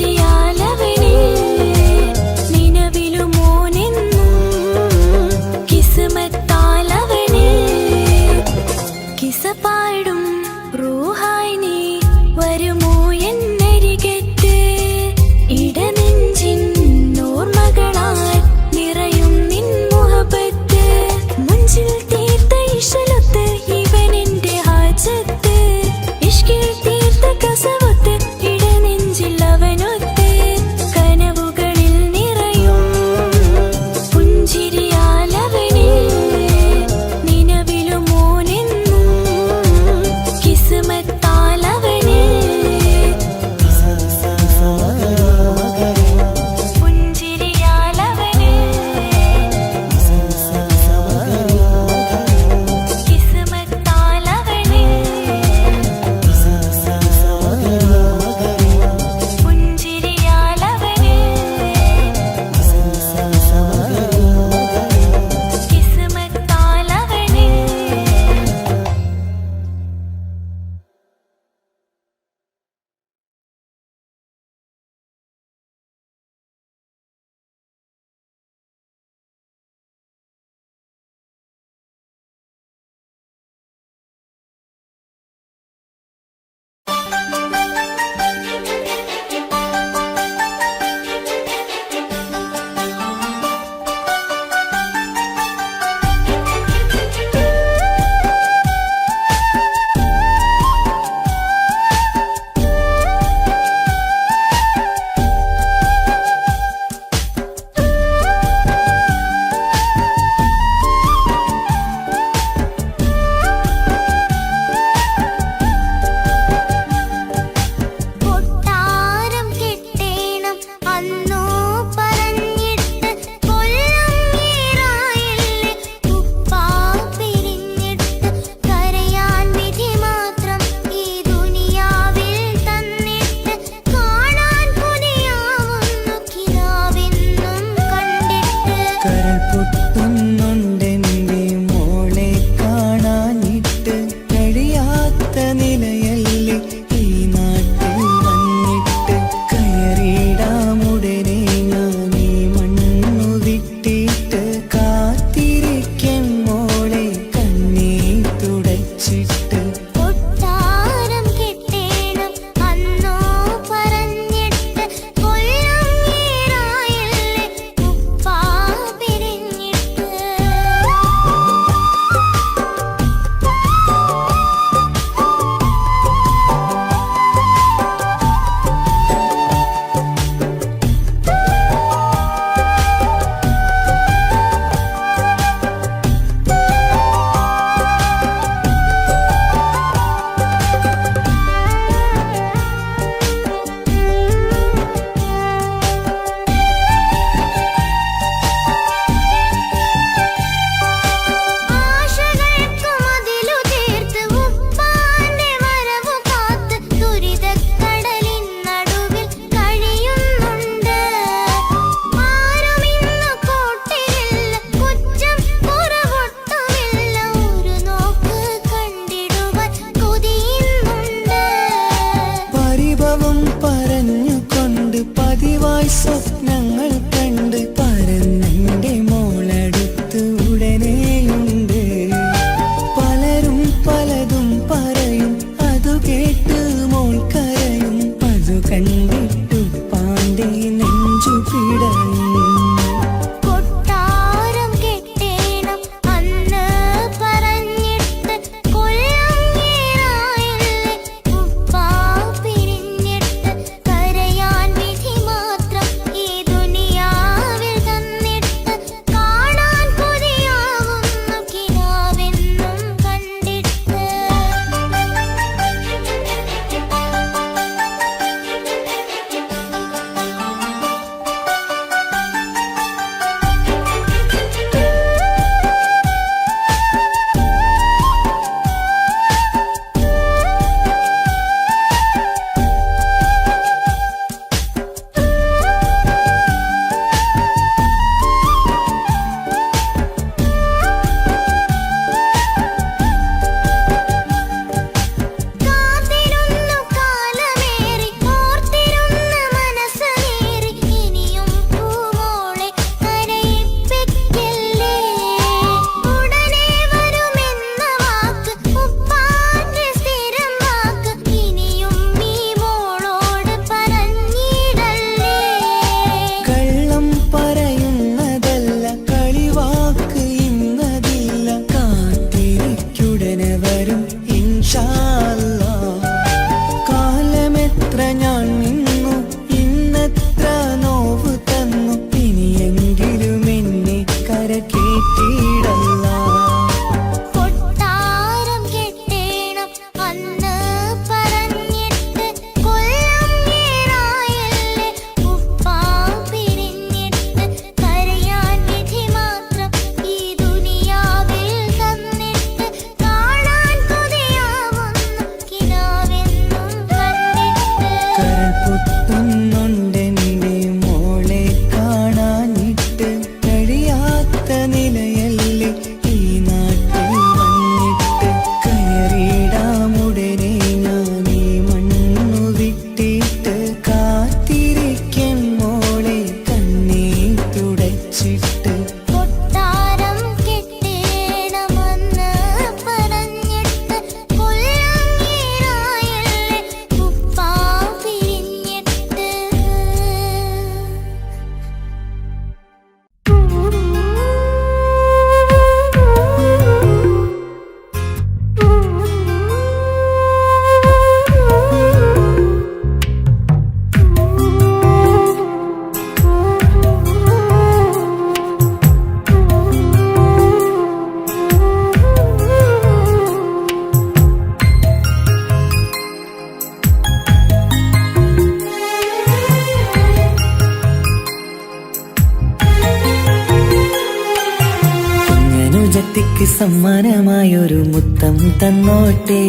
അനുജത്തിക്ക് സമ്മാനമായൊരു മുത്തം തന്നോട്ടെ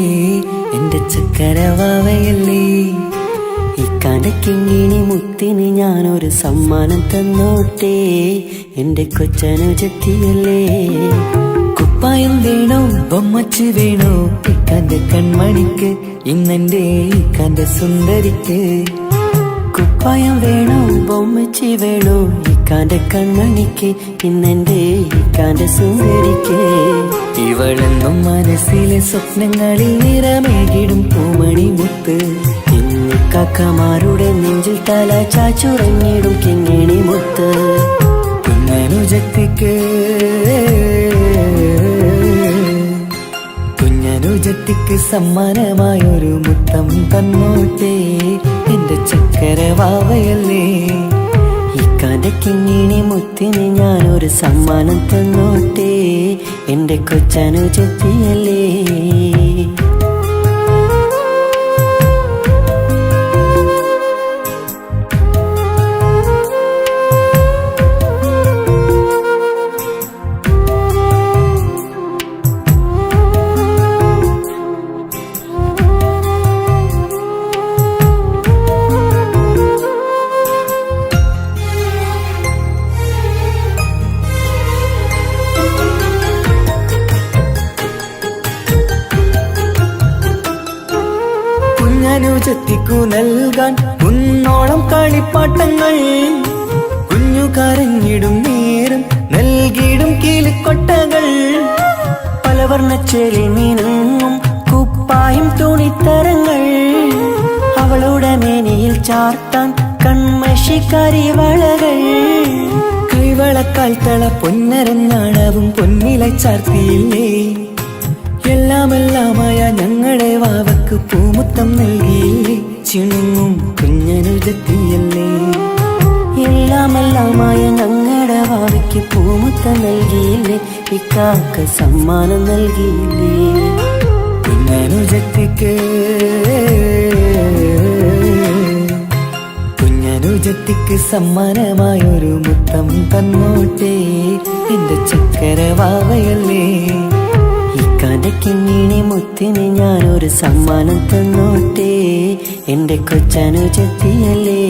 എന്റെ ചക്കരവാവയല്ലേ. ഇക്കാന്റെ കിങ്ങിണി മുത്തിന് ഞാനൊരു സമ്മാനം തന്നോട്ടെ എന്റെ കൊച്ചനുജത്തിയല്ലേ. കുപ്പായം വേണോ ബൊമ്മച്ച് വേണോ ഇക്കാന്റെ കൺമണിക്ക്, ഇന്നെന്റെ ഇക്കാന്റെ സുന്ദരിക്ക്. കുപ്പായം വേണോ ബൊമ്മച്ചി വേണോ ഇക്കാന്റെ കൺമണിക്ക്, ഇന്നെന്റെ ഇക്കാന്റെ സുന്ദരിക്ക്. ഇവളെന്നും മനസ്സിലെ സ്വപ്നങ്ങളിൽ നിറമേകിടും പൂമണി മുത്ത്. ഇന്ന് കാക്കമാരുടെ നെഞ്ചിൽ തല ചാച്ചുറങ്ങിടും കിങ്ങിണി മുത്ത്. കുഞ്ഞനുജത്തിക്ക് സമ്മാനമായൊരു മുത്തം തന്നോട്ടെ എന്റെ ചക്കരവാവയല്ലേ. ഇക്കാന്റെ കിങ്ങിണി മുത്തിന് ഞാനൊരു സമ്മാനം തന്നോട്ടെ എന്റെ കൊച്ചനുജത്തിയല്ലേ. കുഞ്ഞനുജത്തിക്കു നൽകാൻ കുന്നോളം കളിപ്പാട്ടങ്ങൾ, കുഞ്ഞു കരഞ്ഞിടും നേരം നൽകിയിടും കീലിക്കൊട്ടകൾ. പലവർണ്ണച്ചേരി മീനും കുപ്പായും തുണിത്തരങ്ങൾ, അവളുടെ മേനിയിൽ ചാർത്താൻ കൺമഷിക്കാരി വളകൾ. കൈവളക്കാൽ തള പൊന്നരൻ നാണവും പൊന്നില ചാർത്തിയില്ലേ. എല്ലാമെല്ലാമായ ഞങ്ങളുടെ വാവക്ക് പൂമുത്തം നൽകിയില്ലേ. ചിണുങ്ങും കുഞ്ഞനുജത്തിയല്ലേ. എല്ലാമെല്ലാമായ ഞങ്ങളുടെ വാവയ്ക്ക് പൂമുത്തം നൽകിയില്ലേ. ഇക്കാക്ക് സമ്മാനം നൽകിയില്ലേ. കുഞ്ഞനുജത്തിക്ക് സമ്മാനമായൊരു മുത്തം തന്നോട്ടെ എന്റെ ചക്കരവാവയല്ലേ. ഇക്കാന്റെ കിങ്ങിണി മുത്തിന് ഞാനൊരു സമ്മാനം തന്നോട്ടെ എന്റെ കൊച്ചനുജത്തിയല്ലേ.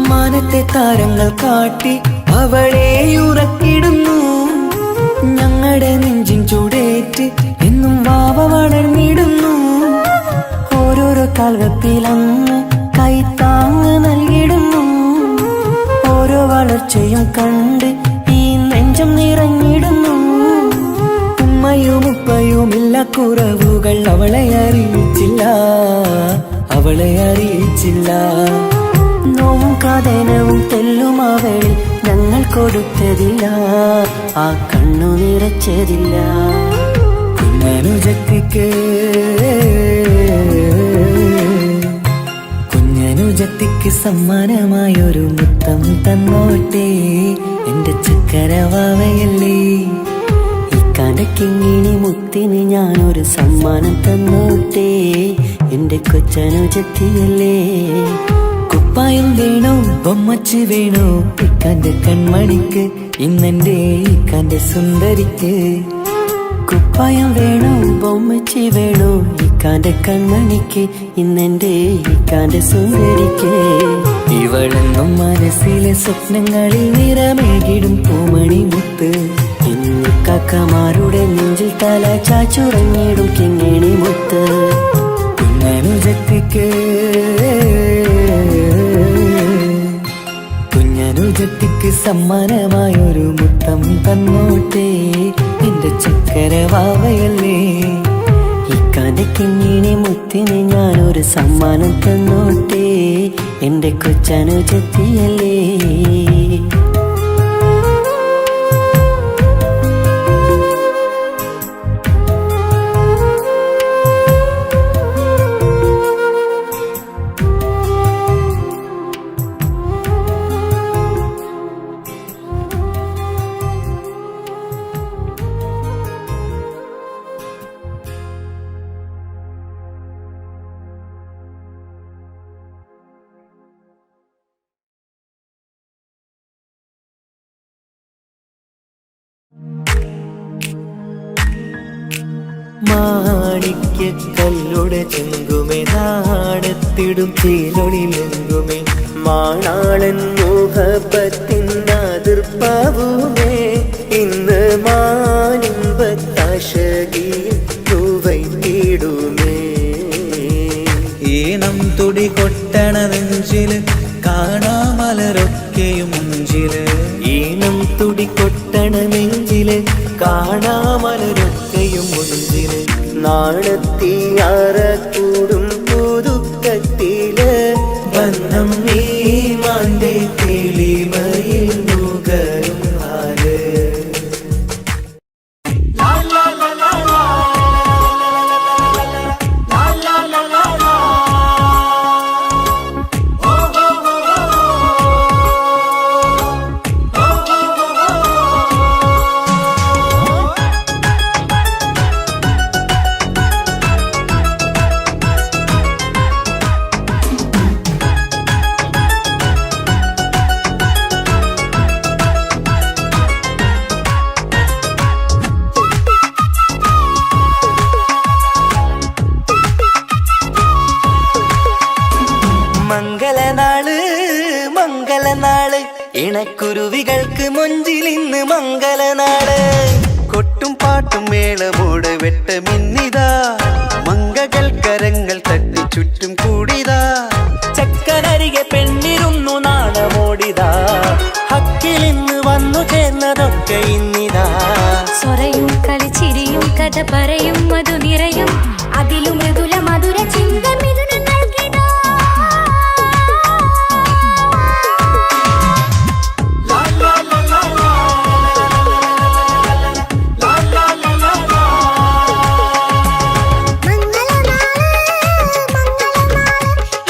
മാനത്തെ താരങ്ങൾ കാട്ടി അവളെ ഉറക്കിടുന്നു. ഞങ്ങളുടെ നെഞ്ചിൻ ചൂടേറ്റ് എന്നും വാവ വളർന്നിടുന്നു. ഓരോരോ കാൽവെപ്പിലന്ന് കൈത്താങ്ങ് നൽകിടുന്നു. ഓരോ വളർച്ചയും കണ്ട് ഈ നെഞ്ചം നിറഞ്ഞിടുന്നു. ഉമ്മയും ഉപ്പയുമില്ല കുറവുകൾ അവളെ അറിയിച്ചില്ല. നോവും കാതനവും തെല്ലും അവളിൽ ഞങ്ങൾ കൊടുത്തതില്ല, ആ കണ്ണു നിറച്ചതില്ല. കുഞ്ഞനുജത്തിക്ക് സമ്മാനമായൊരു മുത്തം തന്നോട്ടെ എന്റെ ചക്കരവാവയല്ലേ. ഇക്കാന്റെ കിങ്ങിണി മുത്തിന് ഞാനൊരു സമ്മാനം തന്നോട്ടെ എന്റെ കൊച്ചനുജത്തിയല്ലേ. കുപ്പായം വേണോ ബൊമ്മച്ച് വേണോ ഇക്കാന്റെ കൺമണിക്ക്, ഇന്നെന്റെ ഇക്കാന്റെ സുന്ദരിക്ക്. കുപ്പായം വേണോ ബൊമ്മച്ചി വേണോ ഇക്കാന്റെ കൺമണിക്ക്, ഇന്നെന്റെ ഇക്കാന്റെ സുന്ദരിക്ക്. ഇവളെന്നും മനസ്സിലെ സ്വപ്നങ്ങളിൽ നിറമേകിടും പൂമണി മുത്ത്. ഇന്ന് കാക്കമാരുടെ നെഞ്ചിൽ തല ചാച്ചുറങ്ങിടും കിങ്ങിണി മുത്ത്. കുഞ്ഞനുജത്തിക്ക് സമ്മാനമായൊരു മുത്തം തന്നോട്ടെ എന്റെ ചക്കരവാവയല്ലേ. ഇക്കാന്റെ കിങ്ങിണി മുത്തിന് ഞാനൊരു സമ്മാനം തന്നോട്ടെ എന്റെ കൊച്ചനുജത്തിയല്ലേ. മാണിക്യക്കല്ലുടെ ചെങ്കുമേ നാടത്തിടും ചീലൊളിലെങ്കുമേ മാണാളൻ മോഹപ്പത്തിനാതിർപ്പാവുമേ ഇന്ന് മാനിമ്പത്താശകിയിൽ തൂവൈത്തിടുമേ ഈണം തുടി കൊട്ടണ നെഞ്ചില് കാണാമലരൊക്കെയും മുഞ്ചില് ഈണം തുടികൊട്ടണ നെഞ്ചില് കാണാമലരൊക്കെയും മുഞ്ചില് നാണത്തിയാറ കൂടും പുതുക്കത്തില് ബന്ധം നീ മാന്റെ തെളിമയിൽ നുകരും ആര് മംഗളനാള് മംഗളനാള് ഇണക്കുരുവികൾക്ക് മൊഞ്ചിലിന്ന് മംഗളനാള് കൊട്ടും പാട്ടും മേളമോട് വെട്ടമിന്നിതാ മംഗകൾ കരങ്ങൾ തട്ടി ചുറ്റും കൂടിതാ ചക്കനരികെ പെണ്ണിരുന്നു നാണമോടിതാ ഹക്കിലിന്ന് വന്നു ചേർന്നതൊക്കെ ഇന്നിതാ സ്വരയും കളിച്ചിരിയും കഥ പറയും മധു നിറയും അതിലും മൃദുല മധുര ചിന്ത മിഥുന നൽകിടാ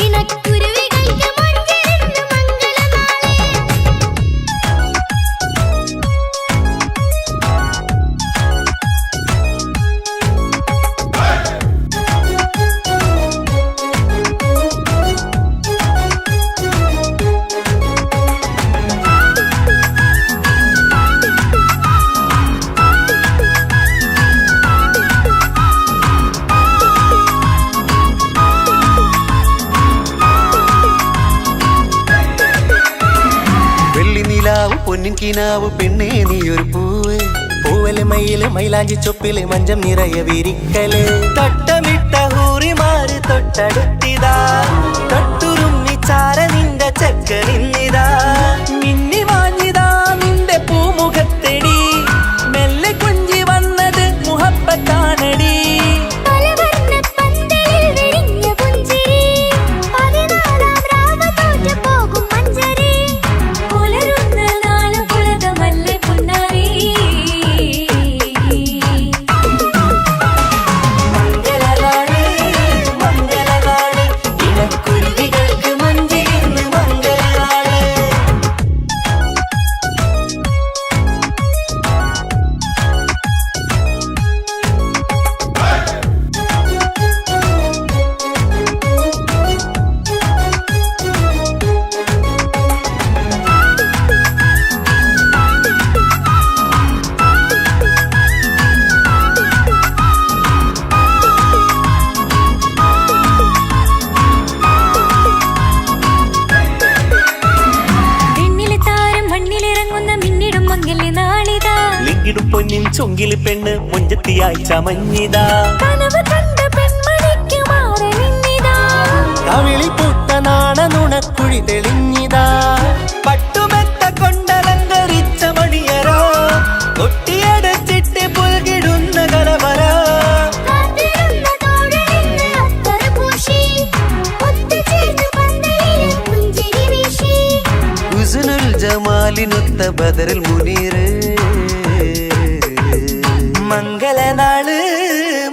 ഇണക്കുരുവികൾക്ക് മൊഞ്ചിലിന്ന് വെള്ളി നിലാവ് പൊന്നിൻ കിനാവ് പെണ്ണേ നീയൊരു പൂവ് പൂവല് മയില് മൈലാഞ്ചി ചൊപ്പില് മഞ്ചം നിറയെ വിരിക്കല് തട്ടമിട്ട ഹൂറിമാര് തൊട്ടടുത്തിതാ തൊട്ടുരുമ്മി ചാര നിന്റെ ചക്ക നിന്നിതാ മിന്നി വാഞ്ഞിതാ നിന്റെ പൂമുഖത്തെടി മെല്ലെ കുഞ്ചി വന്നത് മുഹബത്താണടി പലവർണ്ണ പന്തലിൽ വിരിഞ്ഞ പുഞ്ചിരി പതിനാലാം രാവ് തോറ്റു പോകും മഞ്ചരി പുലരുന്ന നാള് പുലകമല്ലേ പുന്നാരി മംഗളനാള് മംഗളനാള് ഇണക്കുരുവികൾക്ക് മൊഞ്ചിലിന്ന് മംഗളനാള് വിണ്ണിലെ താരം മണ്ണിലിറങ്ങുന്ന മിന്നിടും മംഗല്യ നാളിതാ ലിങ്കിടും പൊന്നിൻ ചൊങ്കില് പെണ്ണ് മുഞ്ചത്തിയായി ചമഞ്ഞിതാ കനവ് കണ്ട പെൺമണിക്ക് മാറി നിന്നിതാ കവിളിൽ പൂത്ത നാണ നുണക്കുഴി തെളിഞ്ഞിതാ പട്ടുമെത്ത കൊണ്ടലങ്കരിച്ച മണിയറോ കൊട്ടിയടച്ചിട്ട് പുൽകിടുന്ന കലവര കാത്തിരുന്ന തോഴലിന്ന് അത്തറ പൂശി ഒത്തുചേർന്ന് പന്തലിൽ പുഞ്ചിരി വീശി ഹുസ്നുൽ ജമാലിനൊത്ത ബദറിൽ മുനീറ് മംഗളനാള്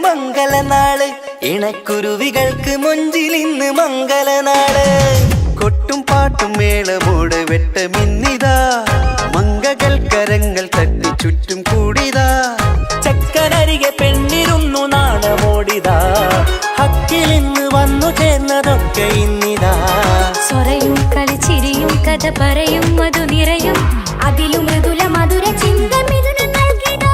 മംഗളനാള് ഇണക്കുരുവികൾക്ക് മൊഞ്ചിലിന്ന് മംഗളനാള് കൊട്ടും പാട്ടും മേളമോട് വെട്ടമിന്നിതാ മംഗകൾ കരങ്ങൾ തട്ടി ചുറ്റും കൂടിതാ ചക്കനരികെ പെണ്ണിരുന്നു നാണമോടിതാ ഹക്കിലിന്ന് വന്നു ചേർന്നതൊക്കെ ഇന്നിതാ സ്വരയും കളിച്ചിരിയും കഥ പറയും മധു നിറയും അതിലും മൃദുല മധുര ചിന്ത മിഥുന നൽകിടാ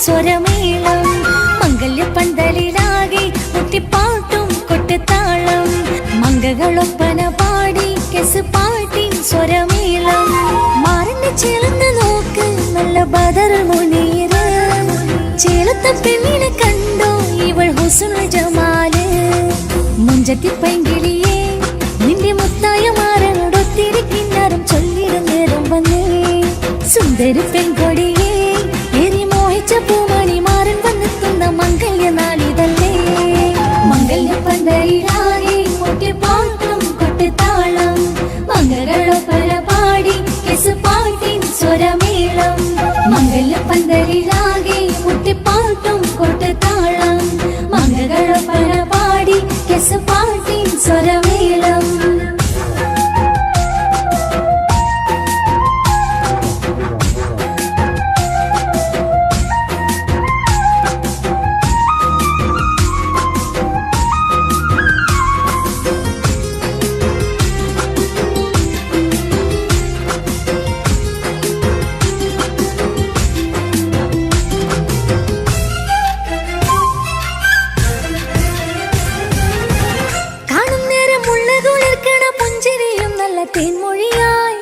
സ്വരമേളം മംഗല്യപ്പന്തലിലാകെ മുട്ടിപ്പാട്ടും കൊട്ടുതാളം മംഗകളൊപ്പന പാടി കെസ് പാട്ടിൻ സ്വരമേളം മാറിന്റെ ചേർന്ന് നോക്ക് നല്ല ബദർ മുനീറ് ചേലത്തെ പെണ്ണിനെ കണ്ടോ ഇവൾ ഹുസ്നുൽ ജമാല് മുഞ്ചത്തി പൈങ്കിളിയെ നിന്റെ മുത്തായ മാറനോടൊത്തിരി കിന്നാരം ചൊല്ലിടും നേരം വന്നേ സുന്ദരി പെൺകൊടിയെ ഏറി മോഹിച്ച പൂമണി മാറൻ വന്നെത്തുന്ന മംഗല്യ നാളിതല്ലേ മംഗല്യപ്പന്തലിലാകെ മുട്ടിപ്പാട്ടും കൊട്ടുതാളം മംഗളൊപ്പന പാടി കെസ് പാട്ടിൻ സ്വരമേളം മംഗല്യപ്പന്തലിലാകെ മുട്ടിപ്പാട്ടും കൊട്ടുതാളം മംഗളൊപ്പന പാടി കെസ് പാട്ടിൻ സ്വരമേളം തേൻമൊഴിയായി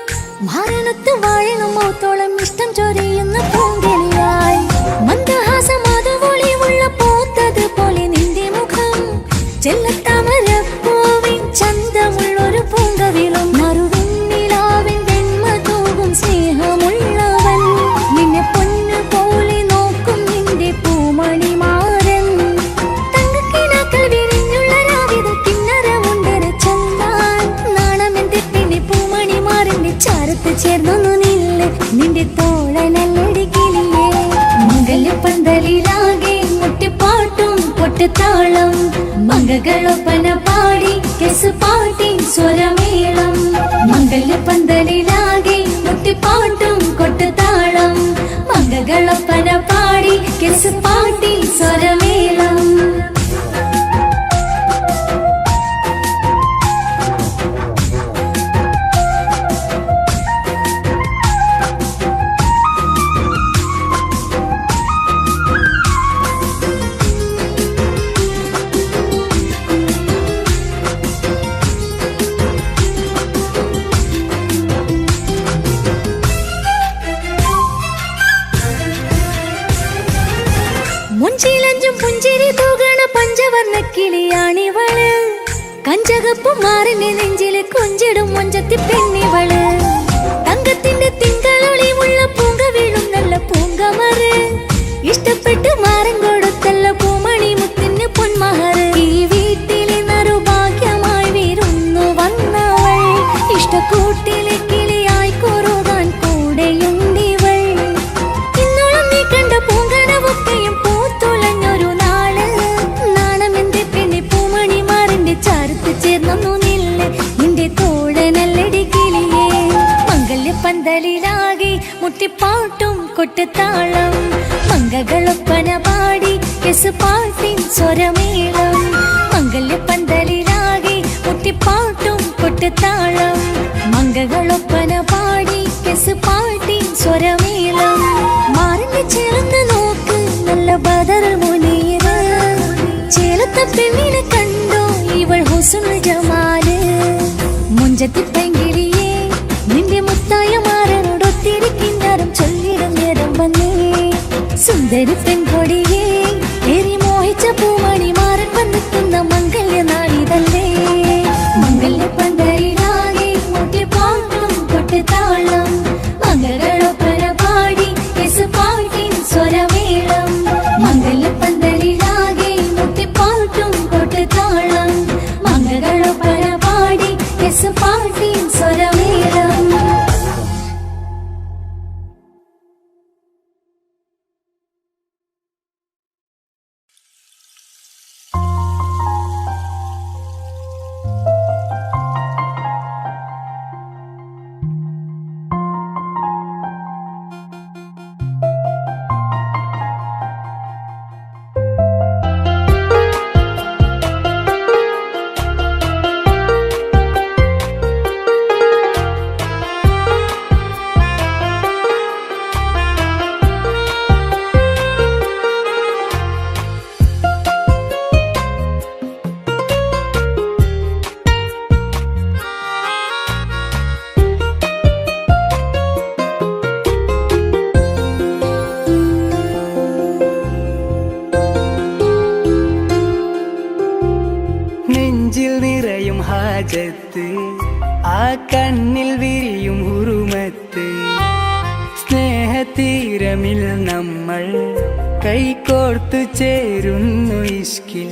മാരണത്ത് വാഴണം മൗത്തോളം ഇഷ്ടം ചൊരിയുന്ന പൂങ്കിളിയായി മന്ദഹാസമാതുവൊളിവുള്ള പോത്തത് പോലെ നിന്റെ മുഖം ചെല്ലത്താമരപ്പൂവിൻ ചന്തമുള്ളൊരു പൂങ്കവിളും മറുവിന്നിലാവിൻ വെണ്മ തൂകും സ്നേഹമുള്ളവൻ നിന്നെ പൊന്നു പോലെ നോക്കും നിന്റെ പൂമണി മാറൻ തങ്കക്കിനാക്കൾ വിരിഞ്ഞുള്ള രാവിത കിന്നരമുണ്ടര ചന്താൻ നാണമെന്റെ പൂമണി മാറിന്റെ ചാരത്ത് ചേർന്നു നില്ല് നിന്റെ തോളനല്ലടിക്കില്ലേ മംഗല്യപ്പന്തലിലാകെ മുട്ടിപ്പാട്ടും കൊട്ടുതാളം മംഗകളൊപ്പന പാടി കെസ് പാട്ടിൻ സ്വരമേളം മംഗല്യപ്പന്തലിലാകെ മുട്ടിപ്പാട്ടും കൊട്ടുതാളം മംഗകളൊപ്പന പാടി കെസ് പാട്ടിൻ സ്വരമേളം മുഞ്ചിലഞ്ചും പുഞ്ചിരി തൂകണ പഞ്ചവർണ്ണ കിളിയാണിവള് കഞ്ചകപ്പു മാറിന്റെ നെഞ്ചില് കൊഞ്ചിടും മൊഞ്ചത്തി പെണ്ണിവള് തങ്കത്തിന്റെ തിങ്കളൊളിവുള്ള പൂങ്ക വീഴും നല്ല പൂങ്കമറ് ഇഷ്ടപ്പെട്ട് മാറൻ കൊടുത്തല്ല പൂമണി മുത്തിന് പൊന്മഹറ് ഈ വീട്ടിലെ നറുഭാഗ്യമായി വീരുന്നു വന്നവൾ ഇഷ്ടക്കൂട്ടിലെ കിളിയായി കുറുകാൻ കൂടെയുണ്ടിവൾ ഇന്നോളം നീ കണ്ട പൂങ്കനവൊക്കെയും പൂത്തുലഞ്ഞൊരു നാള് നാണമെന്റെ പെണ്ണെ പൂമണി മാറിന്റെ ചാരത്ത് ചേർന്നു നില്ല് നിന്റെ തോളനല്ലടി കിളിയേ മംഗല്യപ്പന്തലിലാകെ മുട്ടിപ്പാട്ടും കൊട്ടുതാളം മംഗകളൊപ്പന പാടി കെസ് പാട്ടിൻ സ്വരമേളം മംഗല്യപ്പന്തലിലാകെ മുട്ടിപ്പാട്ടും കൊട്ടുതാളം മംഗകളൊപ്പന പാടി കെസ് പാട്ടിൻ സ്വരമേളം മാറിന്റെ ചേർന്ന് നോക്ക് നല്ല ബദർ മുനീറ് ചേലത്തെ പെണ്ണിനെ കണ്ടോ ഇവൾ ഹുസ്നുൽ ജമാല് മുഞ്ചത്തി പൈങ്കിളിയെ നിന്റെ മുത്തായ മാറനോടൊത്തിരി കിന്നാരം ചൊല്ലിടും നേരം വന്നേ സുന്ദരി പെൺകൊടിയെ ഏറി മോഹിച്ച പൂമണി മാറൻ വന്നെത്തുന്ന മംഗല്യ നാളിതല്ലേ മംഗല്യപ്പന്തലിലാകെ മുട്ടിപ്പാട്ടും കൊട്ടുതാളം മംഗളൊപ്പന പാടി കെസ് പാട്ടിൻ സ്വരമേളം മംഗല്യപ്പന്തലിലാകെ മുട്ടിപ്പാട്ടും കൊട്ടുതാളം മംഗളൊപ്പന പാടി കെസ് പാട്ടിൻ സ്വരമേളം ഹാജത്ത് ആ കണ്ണിൽ വിരിയും ഉറുമത്ത് സ്നേഹതീരമിൽ നമ്മൾ കൈകോർത്തു ചേരുന്നു ഇഷ്കിൽ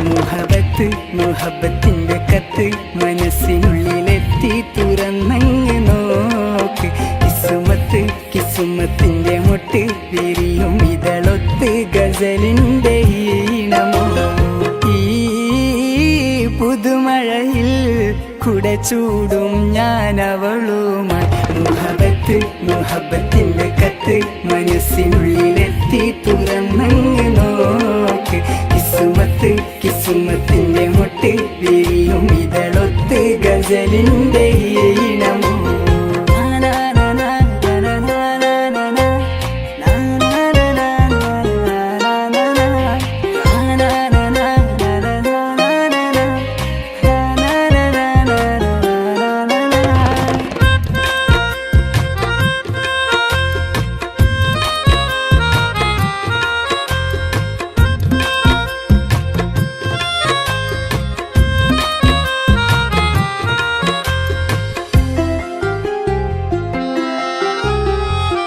മുഹബത്ത് മുഹബത്തിന്റെ കത്ത് മനസ്സിനുള്ളിലെത്തി തുറന്നങ്ങ് നോക്ക് കിസുമത്ത് കിസുമത്തിന്റെ മുട്ട് വിരിയും ഇതളൊത്ത് ഗസലിന്റെ ഈണമോ ഈ പുതുമഴയിൽ കുട ചൂടും ഞാൻ അവളുമായി മുഹബത്ത് മുഹബത്തിന്റെ കത്ത് മനസ്സിനുള്ളിലെത്തി തുറന്നങ്ങ് നോക്ക് കിസുമത്ത് കിസുമത്തിന്റെ മുട്ട് വിരിയും ഇതളൊത്ത് ഗസലിന്റെ ഈണമോ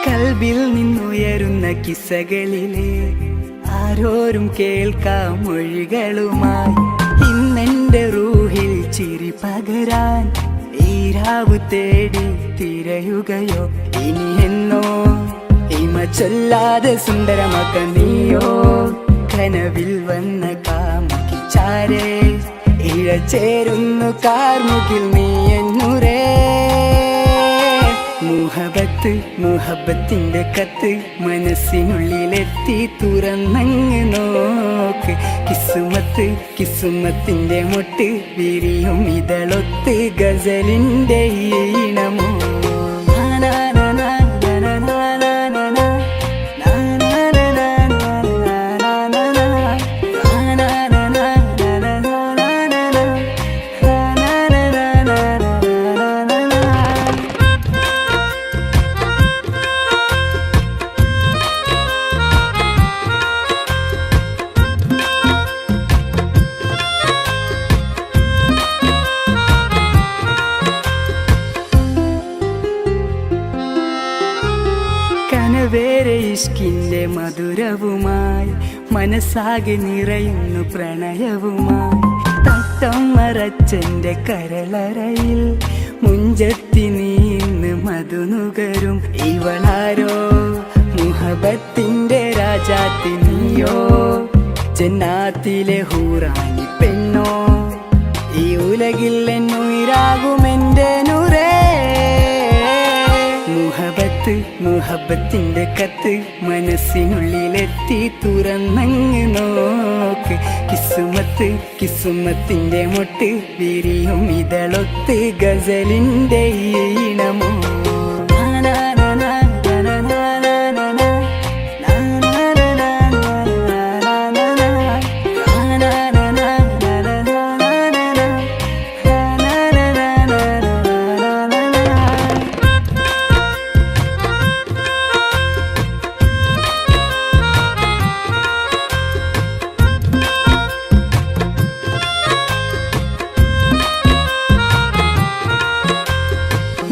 കൽബിൽ നിന്നുയരുന്ന കിസ്സകളിലെ ആരോരും കേൾക്കാം മൊഴികളുമായി ഇന്നെന്റെ റൂഹിൽ ചിരി പകരാൻ ഈരാവ് തേടി തിരയുകയോ ഇനി എന്നോ ഇമ ചൊല്ലാതെ സുന്ദരമാക്ക നീയോ കനവിൽ വന്ന കാമുകി ചാരേ ഇഴ ചേരുന്നു കാർമുകിൽ നീ എന്നുരേ മുഹബത്ത് മുഹബത്തിന്റെ കത്ത് മനസ്സിനുള്ളിലെത്തി തുറന്നങ്ങ് നോക്ക് കിസുമത്ത് കിസുമത്തിന്റെ മുട്ട് വിരിയും ഇതളൊത്ത് ഗസലിന്റെ ഈണമോ കനവേറെ ഇഷ്കിന്റെ മധുരവുമായി മനസ്സാകെ നിറയുന്നു പ്രണയവുമായി തട്ടം മറച്ചെന്റെ കരളറയിൽ മുഞ്ചത്തി നീന്ന് മധുനുകരും ഇവളാരോ മുഹബത്തിന്റെ രാജാത്തി നീയോ ജന്നാത്തിലെ ഹൂറാനി പെണ്ണോ ഈ ഉലകിൽ എന്നുയിരാകുമെന്റെ നുരേ മുഹബത്ത് മുഹബത്തിന്റെ കത്ത് മനസ്സിനുള്ളിലെത്തി തുറന്നങ്ങ് നോക്ക് കിസുമത്ത് കിസുമത്തിന്റെ മുട്ട് വിരിയും ഇതളൊത്ത് ഗസലിന്റെ ഈണമോ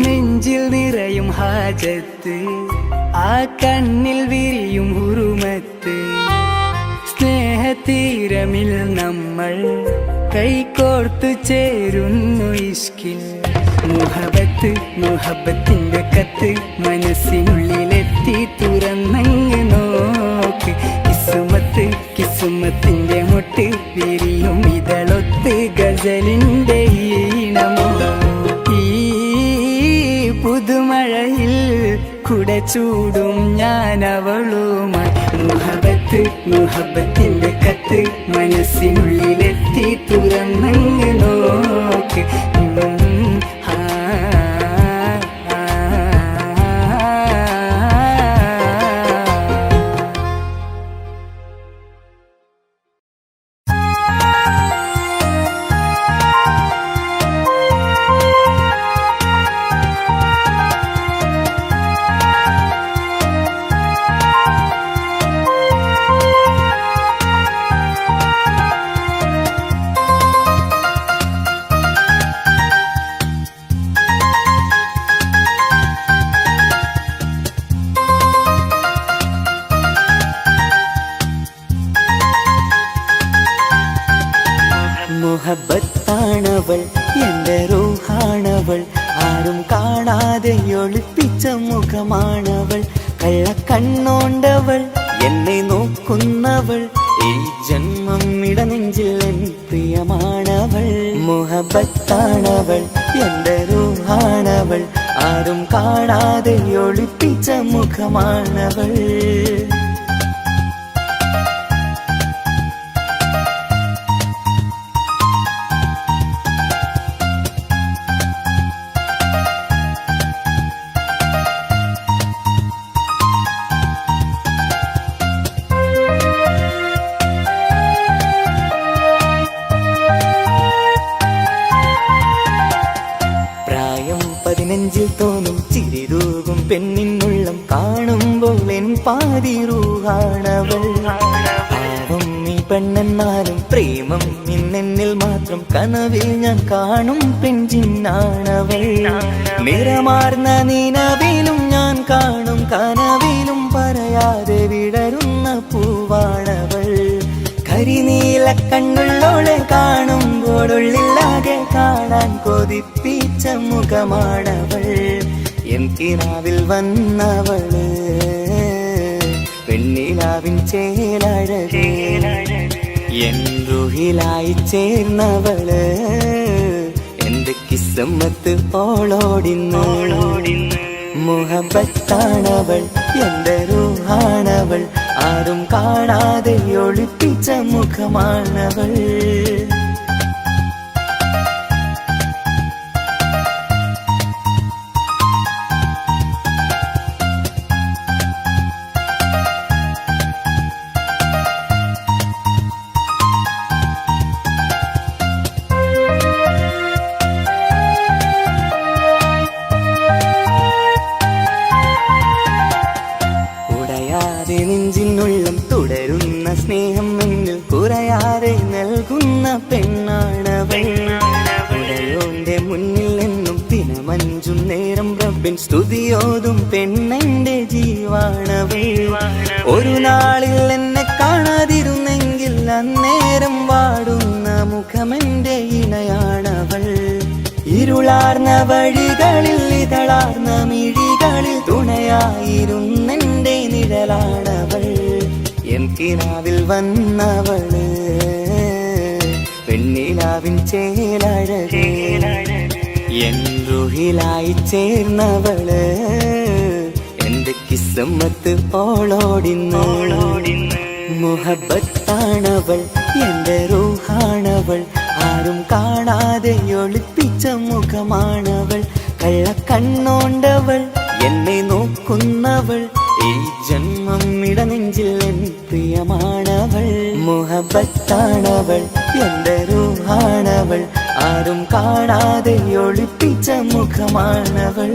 നെഞ്ചിൽ നിറയും ഹാജത്ത് ആ കണ്ണിൽ വിരിയും ഉറുമത്ത് സ്നേഹതീരമിൽ നമ്മൾ കൈകോർത്തു ചേരുന്നു ഇഷ്കിൽ മുഹബത്ത് മുഹബത്തിന്റെ കത്ത് മനസ്സിനുള്ളിലെത്തി തുറന്നങ്ങ് നോക്ക് കിസുമത്ത് കിസുമത്തിന്റെ മുട്ട് വിരിയും ഇതളൊത്ത് ഗസലിന്റെ ഈണമോ പുതുമഴയിൽ കുട ചൂടും ഞാൻ അവളുമായി മുഹബത്ത് മുഹബത്തിന്റെ കത്ത് മനസ്സിനുള്ളിലെത്തി തുറന്നങ്ങ് നോക്ക് മുഹബത്താണവൾ എന്റെ റൂഹാണവൾ ആരും കാണാതെ ഒളിപ്പിച്ച മുഖമാണവൾ കള്ളക്കണ്ണോണ്ടവൾ എന്നെ നോക്കുന്നവൾ ഈ ജന്മം ഇടനെഞ്ചിൽ എൻ പ്രിയമാണവൾ മുഹബത്താണവൾ എന്റെ റൂഹാണവൾ ആരും കാണാതെ ഒളിപ്പിച്ച മുഖമാണവൾ നെഞ്ചിൽ തോന്നും ചിരിതൂകും പെണ്ണിനുള്ളം കാണുമ്പോൾ എൻ പാതി റൂഹാണവൾ പാവം ഈ പെണ്ണെന്നാലും പ്രേമം ഇന്നെന്നിൽ മാത്രം കനവിൽ ഞാൻ കാണും പെൺജിന്നാണവൾ നിറമാർന്ന നിലവിലും ഞാൻ കാണും കനവിലും പറയാതെ വിടരുന്ന പൂവാണവൾ കരിനീല കണ്ണുള്ളോളെ കാണുമ്പോഴുള്ളിലാകെ കാണാൻ കൊതിപ്പിച്ച മുഖമാണവൾ എൻ കിനാവിൽ വന്നവള് പെണ്ണിലാവിൻ ചേലഴകേ എൻ റുഹിലായി ചേർന്നവള് എന്റെ കിസ്സമ്മത്ത് ഓളോടിന്ന് മുഹബത്താണവൾ എന്റെ റൂഹാണവൾ ആരും കാണാതെ ഒളിപ്പിച്ച മുഖമാണവൾ നെഞ്ചിനുള്ളം തുടരുന്ന സ്നേഹം എന്നിൽ കുറയാതെ നൽകുന്ന പെണ്ണാണവൾ ഉടയോന്റെ മുന്നിൽ എന്നും ദിനമഞ്ചും നേരം റബ്ബിൻ സ്തുതിയോതും പെണ്ണെന്റെ ജീവാണവൾ ഒരു നാളിൽ എന്നെ കാണാതിരുന്നെങ്കിൽ അന്നേരം വാടുന്ന മുഖമെന്റെ ഇണയാണവൾ ഇരുളാർന്ന വഴികളിൽ ഇതളാർന്ന മിഴികളിൽ തുണയായിരുന്നെന്റെ നിഴലാണവൾ എൻ കിനാവിൽ വന്നവള് പെണ്ണിലാവിൻ ചേലഴകേ എൻ റുഹിലായി ചേർന്നവള് എന്റെ കിസ്സമ്മത്ത് ഓളോടിന്ന് മുഹബത്താണവൾ എന്റെ റൂഹാണവൾ ആരും കാണാതെ ഒളിപ്പിച്ച മുഖമാണവൾ കള്ളക്കണ്ണോണ്ടവൾ എന്നെ നോക്കുന്നവൾ ഈ ജന്മം ഇടനെഞ്ചിൽ എൻ പ്രിയമാണവൾ മുഹബത്താണവൾ എന്റെ റൂഹാണവൾ ആരും കാണാതെ ഒളിപ്പിച്ച മുഖമാണവൾ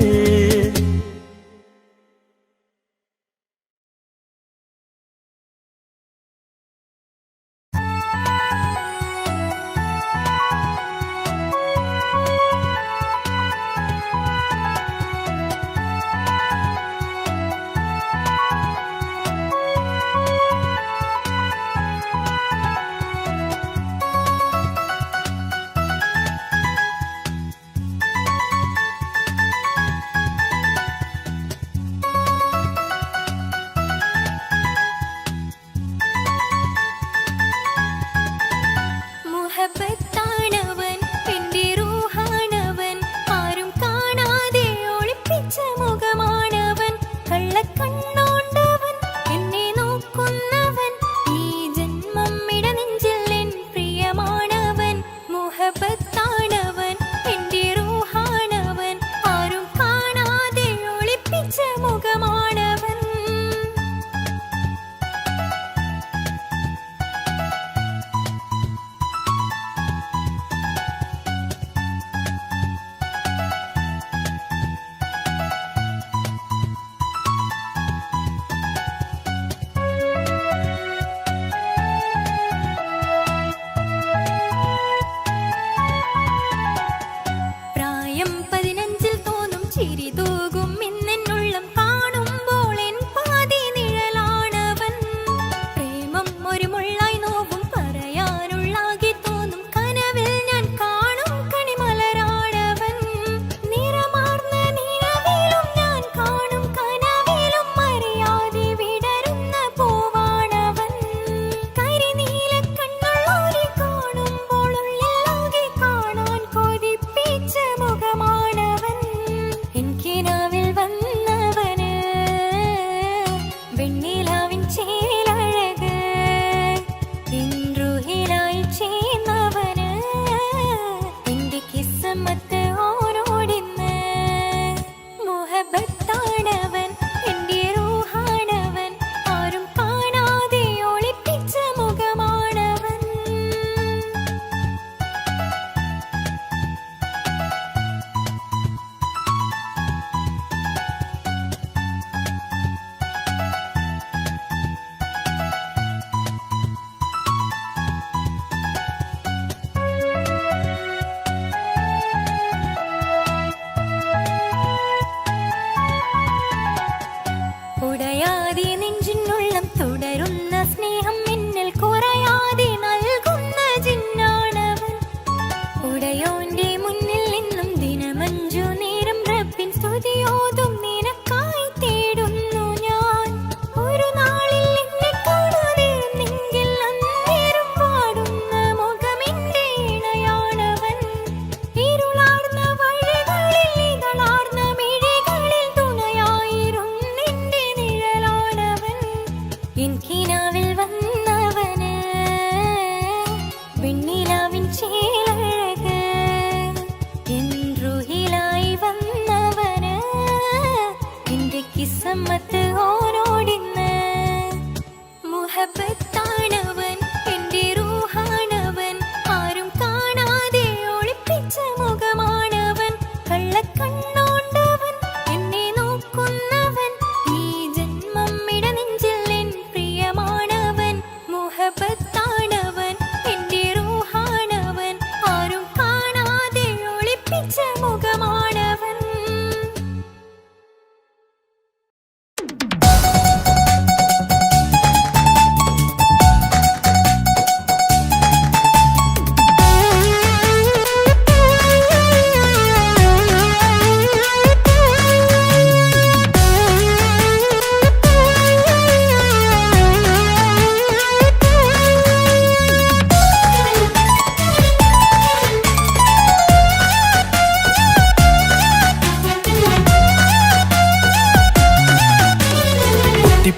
മുഹബത്താണവൻ എൻ്റെ റൂഹാണവൻ ആരും കാണാതെ ഒളിപ്പിച്ച മുഖമാണവൻ കള്ളക്കണ്ണോണ്ടവൻ എന്നെ നോക്കുന്നവൻ ഈ ജന്മം ഇടനെഞ്ചിൽ എൻ പ്രിയമാണവൻ മുഹബത്താണവൻ എൻ്റെ റൂഹാണവൻ ആരും കാണാതെ ഒളിപ്പിച്ച മുഖമാണവൻ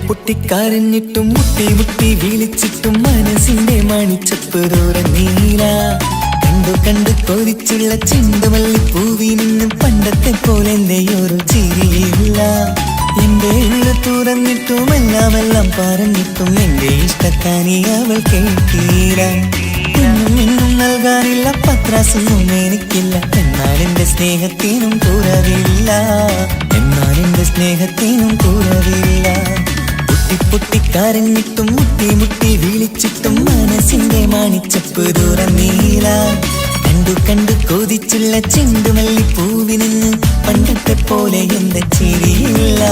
പൊട്ടിക്കരഞ്ഞിട്ടും മുട്ടി മുട്ടി വിളിച്ചിട്ടും മനസ്സിന്റെ മണിച്ചപ്പ് ദൂരം നീല കണ്ടു കണ്ടു കൊതിച്ചുള്ള ചെണ്ടുമല്ലി പൂവി നിന്നും പണ്ടത്തെ പോലെ എന്റെയൊരു ചിരിയില്ല എന്റെ ഉള്ളു തുറന്നിട്ടും എല്ലാം പറഞ്ഞിട്ടും എന്റെ ഇഷ്ടക്കാനി അവൾ കേട്ടീര ഇന്നും നൽകാനില്ല പത്രാസൊന്നും എനിക്കില്ല എന്നാൽ എന്റെ സ്നേഹത്തിനും കുറവില്ല പൊട്ടിക്കരഞ്ഞിട്ടും മുട്ടി മുട്ടി വിളിച്ചിട്ടും മനസ്സിന്റെ മണിച്ചപ്പ് ദൂരം നീല കണ്ടു കണ്ടു കൊതിച്ചുള്ള ചെണ്ടുമല്ലി പൂവി നിന്ന് പണ്ടത്തെ പോലെ എന്റെ ചിരിയില്ല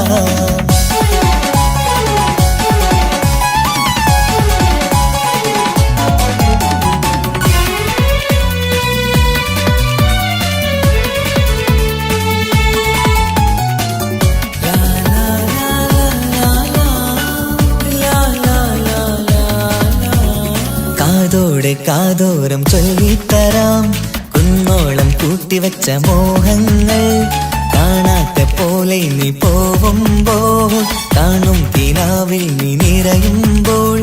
കാതോടെ കാതോരം ചൊല്ലിത്തരാം കുന്നോളം കൂട്ടിവച്ച മോഹങ്ങൾ കാണാത്ത പോലെ നീ പോവുമ്പോൾ കാണും കിനാവിൽ നീ നിറയുമ്പോൾ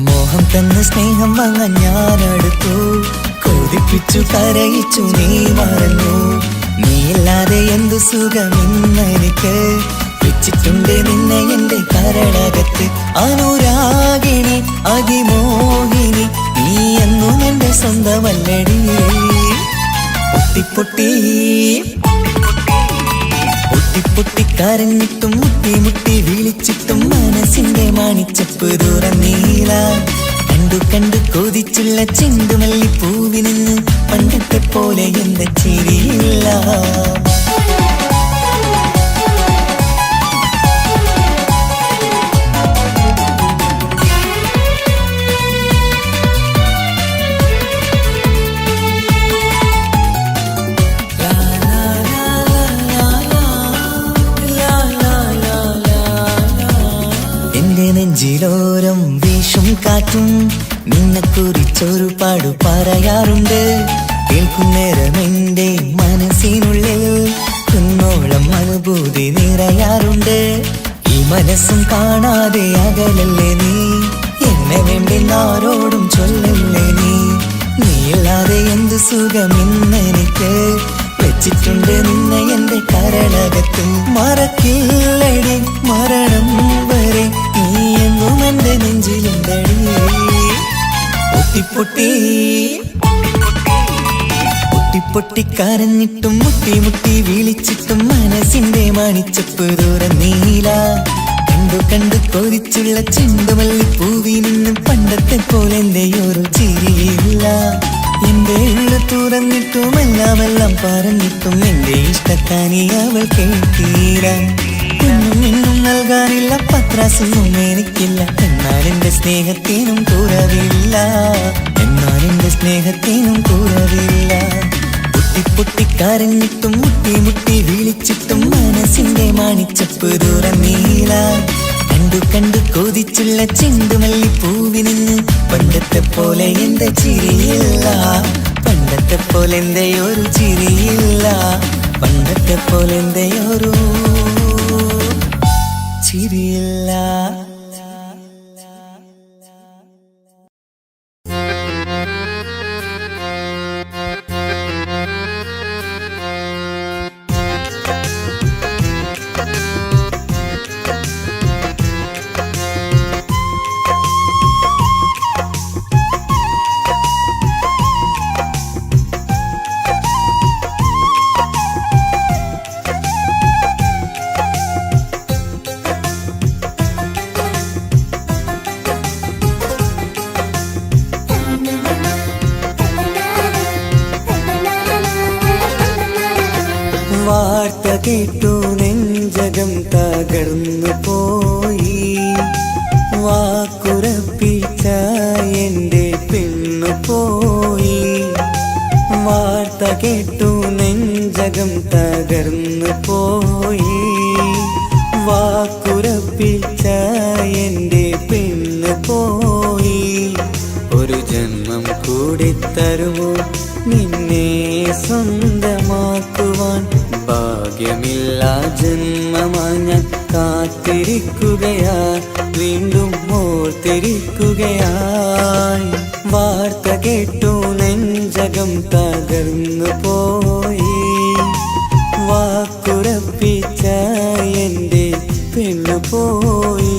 മോഹം തന്ന സ്നേഹം വാങ്ങാൻ ഞാനടുത്തു കൊതിപ്പിച്ചു കരയിച്ചു നീ മറന്നു നീയില്ലാതെ എന്തു സുഖമെന്നെനിക്ക് വെച്ചിട്ടുണ്ട് നിന്നെ എന്റെ കരളകത്ത് അനുരാഗിണി അതിമോഹിനി നീ എന്നും എന്റെ സ്വന്തമല്ലടി പൊട്ടി പൊട്ടിക്കരഞ്ഞിട്ടും മുട്ടി മുട്ടി വിളിച്ചിട്ടും മനസ്സിന്റെ മണിച്ചപ്പ് ദൂരം നീല കണ്ടു കണ്ടു കൊതിച്ചുള്ള ചെണ്ടുമല്ലി പൂവി നിന്ന് പണ്ടത്തെ പോലെ എന്റെ ചിരിയില്ല നെഞ്ചിലോരം വീശും കാറ്റും നിന്നെ കുറിച്ചൊരു പാടു പറയാറുണ്ട് കേൾക്കുന്നേരം എന്റെ മനസ്സിനുള്ളിൽ കുന്നോളം അനുഭൂതി നിറയാറുണ്ട് ഈ മനസ്സും കാണാതെ അകലല്ലേ നീ എന്നെ വേണ്ടെന്നാരോടും ചൊല്ലല്ലേ നീയില്ലാതെ എന്ത് സുഖമെന്നെനിക്ക് വെച്ചിട്ടുണ്ട് നിന്നെ എന്റെ കരളകത്ത് മറക്കില്ലടി മരണം വരെ നീ എന്നും എന്റെ നെഞ്ചിലുണ്ടടി പൊട്ടിക്കരഞ്ഞിട്ടും മുട്ടി മുട്ടി വിളിച്ചിട്ടും മനസ്സിന്റെ മണിച്ചപ്പ് ദൂരം നീല കണ്ടു കണ്ടു കൊതിച്ചുള്ള ചെണ്ടുമല്ലി പൂവി നിന്നും പണ്ടത്തെ പോലെ എന്റെയൊരു ചിരിയില്ല എന്റെ ഉള്ളു തുറന്നിട്ടും എല്ലാം പറഞ്ഞിട്ടും എന്റെ ഇഷ്ടക്കാനി അവൾ കേട്ടീര ഇന്നും നൽകാനില്ല പത്രാസൊന്നും എനിക്കില്ല എന്നാൽ എന്റെ സ്നേഹത്തിനും കുറവില്ല പൊട്ടിക്കരഞ്ഞിട്ടും മുട്ടി മുട്ടി വിളിച്ചിട്ടും മനസ്സിന്റെ മണിച്ചപ്പ് ദൂരം നീല കണ്ടു കണ്ടു കൊതിച്ചുള്ള ചെണ്ടുമല്ലി പൂവി നിന്ന് പണ്ടത്തെ പോലെ എന്റെ ചിരിയില്ല പണ്ടത്തെ പോലെ എന്റെയൊരു ചിരിയില്ല പണ്ടത്തെ പോലെ എന്റെയൊരു ചിരിയില്ല വാർത്ത കേട്ടു നെഞ്ചകം തകർന്നു പോയി. വാക്കുറപ്പിച്ച എന്റെ പെണ്ണു പോയി. വാർത്ത കേട്ടു നെഞ്ചകം തകർന്നു പോയി. വാക്കുറപ്പിച്ച എന്റെ പെണ്ണു പോയി. ഒരു ജന്മം കൂടി തരുമോ നിന്നെ സ്വന്തമാക്കുവാൻ? ഭാഗ്യമില്ല ജന്മമായി ഞാൻ കാത്തിരിക്കുകയാ, വീണ്ടും ഓർത്തിരിക്കുകയായി. വാർത്ത കേട്ടു നെഞ്ചകം തകർന്നു പോയി. വാക്കുറപ്പിച്ച എന്റെ പെണ്ണു പോയി.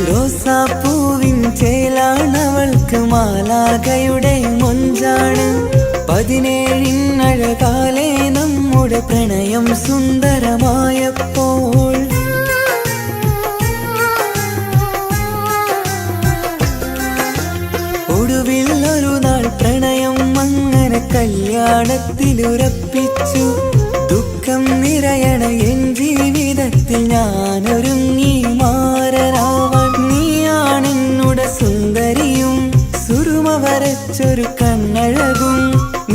റോസാപ്പൂവിൻ ചേലാണവൾക്ക് മാലാഖയുടെ മൊഞ്ചാണ്. 17 നമ്മുടെ പ്രണയം സുന്ദരമായപ്പോൾ ഒടുവിൽ ഒരു നാൾ പ്രണയം അങ്ങനെ കല്യാണത്തിലുറപ്പിച്ചു. ദുഃഖം നിറയണ എൻ ജീവിതത്തിൽ ഞാനൊരുങ്ങി മാറരാവാൻ. നീയാണെന്നുടെ സുന്ദരിയും സുറുമ വരച്ചൊരു കണ്ണഴകും.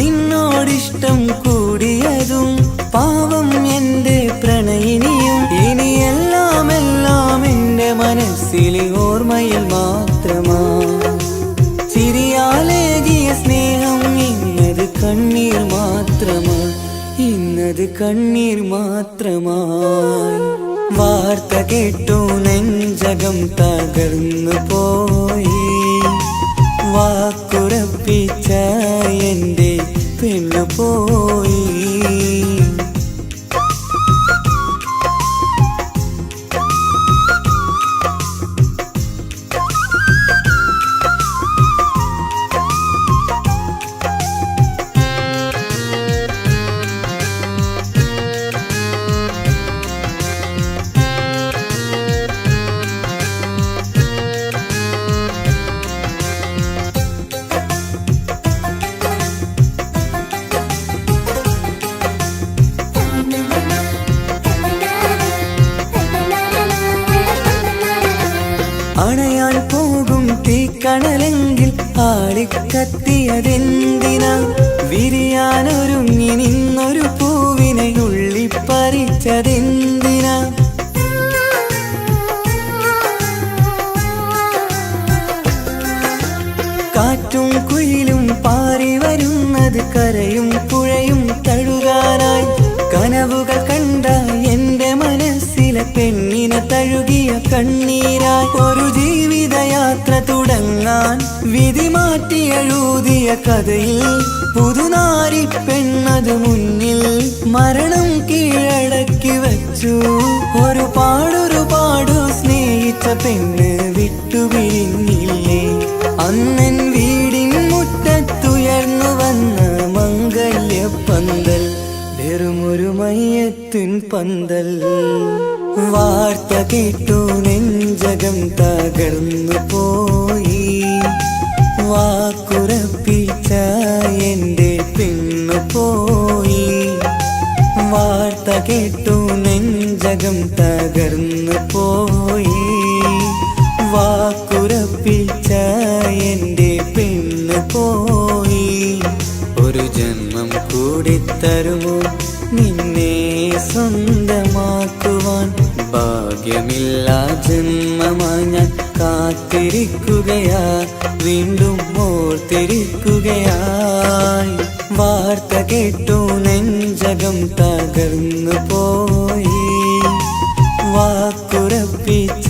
നിന്നോടിഷ്ടം കൂടിയതും പാവം എന്റെ പ്രണയിനിയും. ഇനിയെല്ലാം എല്ലാം എന്റെ മനസ്സിലെ ഓർമ്മയിൽ മാത്രമാ. ചിരിയാലേകിയ സ്നേഹം ഇന്നത് കണ്ണീർ മാത്രമാ, ഇന്നത് കണ്ണീർ മാത്രമായി. വാർത്ത കേട്ടു നെഞ്ചകം തകർന്നു പോയി. വാക്കുറപ്പിച്ച എന്റെ പെണ്ണു പോയി. അണയാൻ പോകും തീക്കണലെങ്കിൽ ആളിക്കത്തിയതെന്തിനാ? വിരിയാനൊരുങ്ങി നിന്നൊരു പൂവിനെ ഉള്ളിപ്പറിച്ചതെന്തിനാ? കാറ്റും കുയിലും പാറി വരുന്നത് കരയും പുഴയും തഴുകാനായി. കനവുകൾ കണ്ട എന്റെ മനസ്സിലെ പെണ്ണിനെ തഴുകിയ കണ്ണീരായി. ഒരു ജീവിതയാത്ര തുടങ്ങാൻ വിധി മാറ്റി എഴുതിയ കഥയിൽ പുതുനാരി പെണ്ണത് മുന്നിൽ മരണം കീഴടക്കി വച്ചു. ഒരുപാടൊരുപാടു സ്നേഹിച്ച പെണ്ണ് വിട്ടുപിരിഞ്ഞില്ലേ? അന്നൻ വീടിൻ മുറ്റത്തുയർന്നു വന്ന മംഗല്യപ്പന്തൽ വെറുമൊരു മയ്യത്തിൻ പന്തൽ. വാർത്ത കേട്ടു നെഞ്ചകം തകർന്നു പോയി. വാക്കുറപ്പിച്ച എന്റെ പെണ്ണു പോയി. വാർത്ത കേട്ടു നെഞ്ചകം തകർന്നു പോയി. വാക്കുറപ്പിച്ച എന്റെ പെണ്ണു പോയി. ഒരു ജന്മം കൂടി തരുമോ നിന്നെ സ്വന്തമാക്കുവാൻ? ഭാഗ്യമില്ല ജന്മമായി ഞാൻ കാത്തിരിക്കുകയാ, വീണ്ടും ഓർത്തിരിക്കുകയായി. വാർത്ത കേട്ടു നെഞ്ചകം തകർന്നു പോയി. വാക്കുറപ്പിച്ച